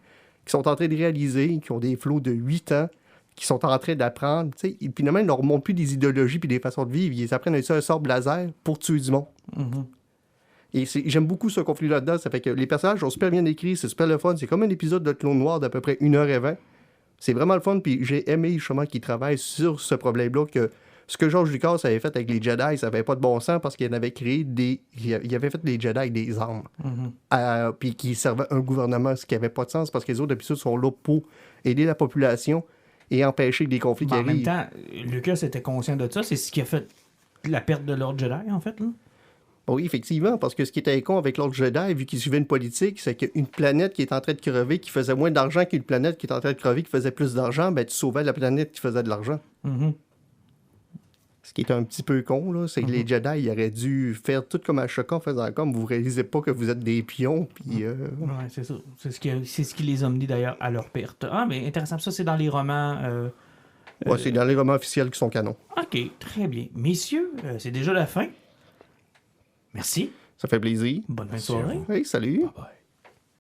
qui sont en train de réaliser, qui ont des flots de 8 ans, qui sont en train d'apprendre. Tu sais, et puis finalement, ils ne leur montrent plus des idéologies puis des façons de vivre. Ils apprennent à utiliser un sabre laser pour tuer du monde. Et j'aime beaucoup ce conflit là-dedans. Ça fait que les personnages sont super bien écrits, c'est super le fun. C'est comme un épisode de Clone Noir d'à peu près 1h20. C'est vraiment le fun. Puis j'ai aimé justement qu'ils travaillent sur ce problème-là. Que ce que George Lucas avait fait avec les Jedi, ça n'avait pas de bon sens parce qu'il avait créé il avait fait les Jedi avec des armes. Puis qui servaient un gouvernement, ce qui n'avait pas de sens parce que les autres épisodes sont là pour aider la population et empêcher des conflits qui En arrivent. même temps, Lucas était conscient de ça. C'est ce qui a fait la perte de l'ordre Jedi, en fait. Là. Oui, effectivement, parce que ce qui était con avec l'ordre Jedi, vu qu'il suivait une politique, c'est qu'une planète qui est en train de crever, qui faisait moins d'argent qu'une planète qui est en train de crever, qui faisait plus d'argent, ben tu sauvais la planète qui faisait de l'argent. Ce qui est un petit peu con, là, c'est que les Jedi, ils auraient dû faire tout comme à Choca en faisant comme vous réalisez pas que vous êtes des pions, puis... Oui, c'est ça. C'est ce qui les a menés d'ailleurs à leur perte. Ah, mais intéressant. Ça, c'est dans les romans. Ouais, c'est dans les romans officiels qui sont canons. OK, très bien. Messieurs, c'est déjà la fin. Merci. Ça fait plaisir. Bonne fin de soirée. Hey, salut! Bye.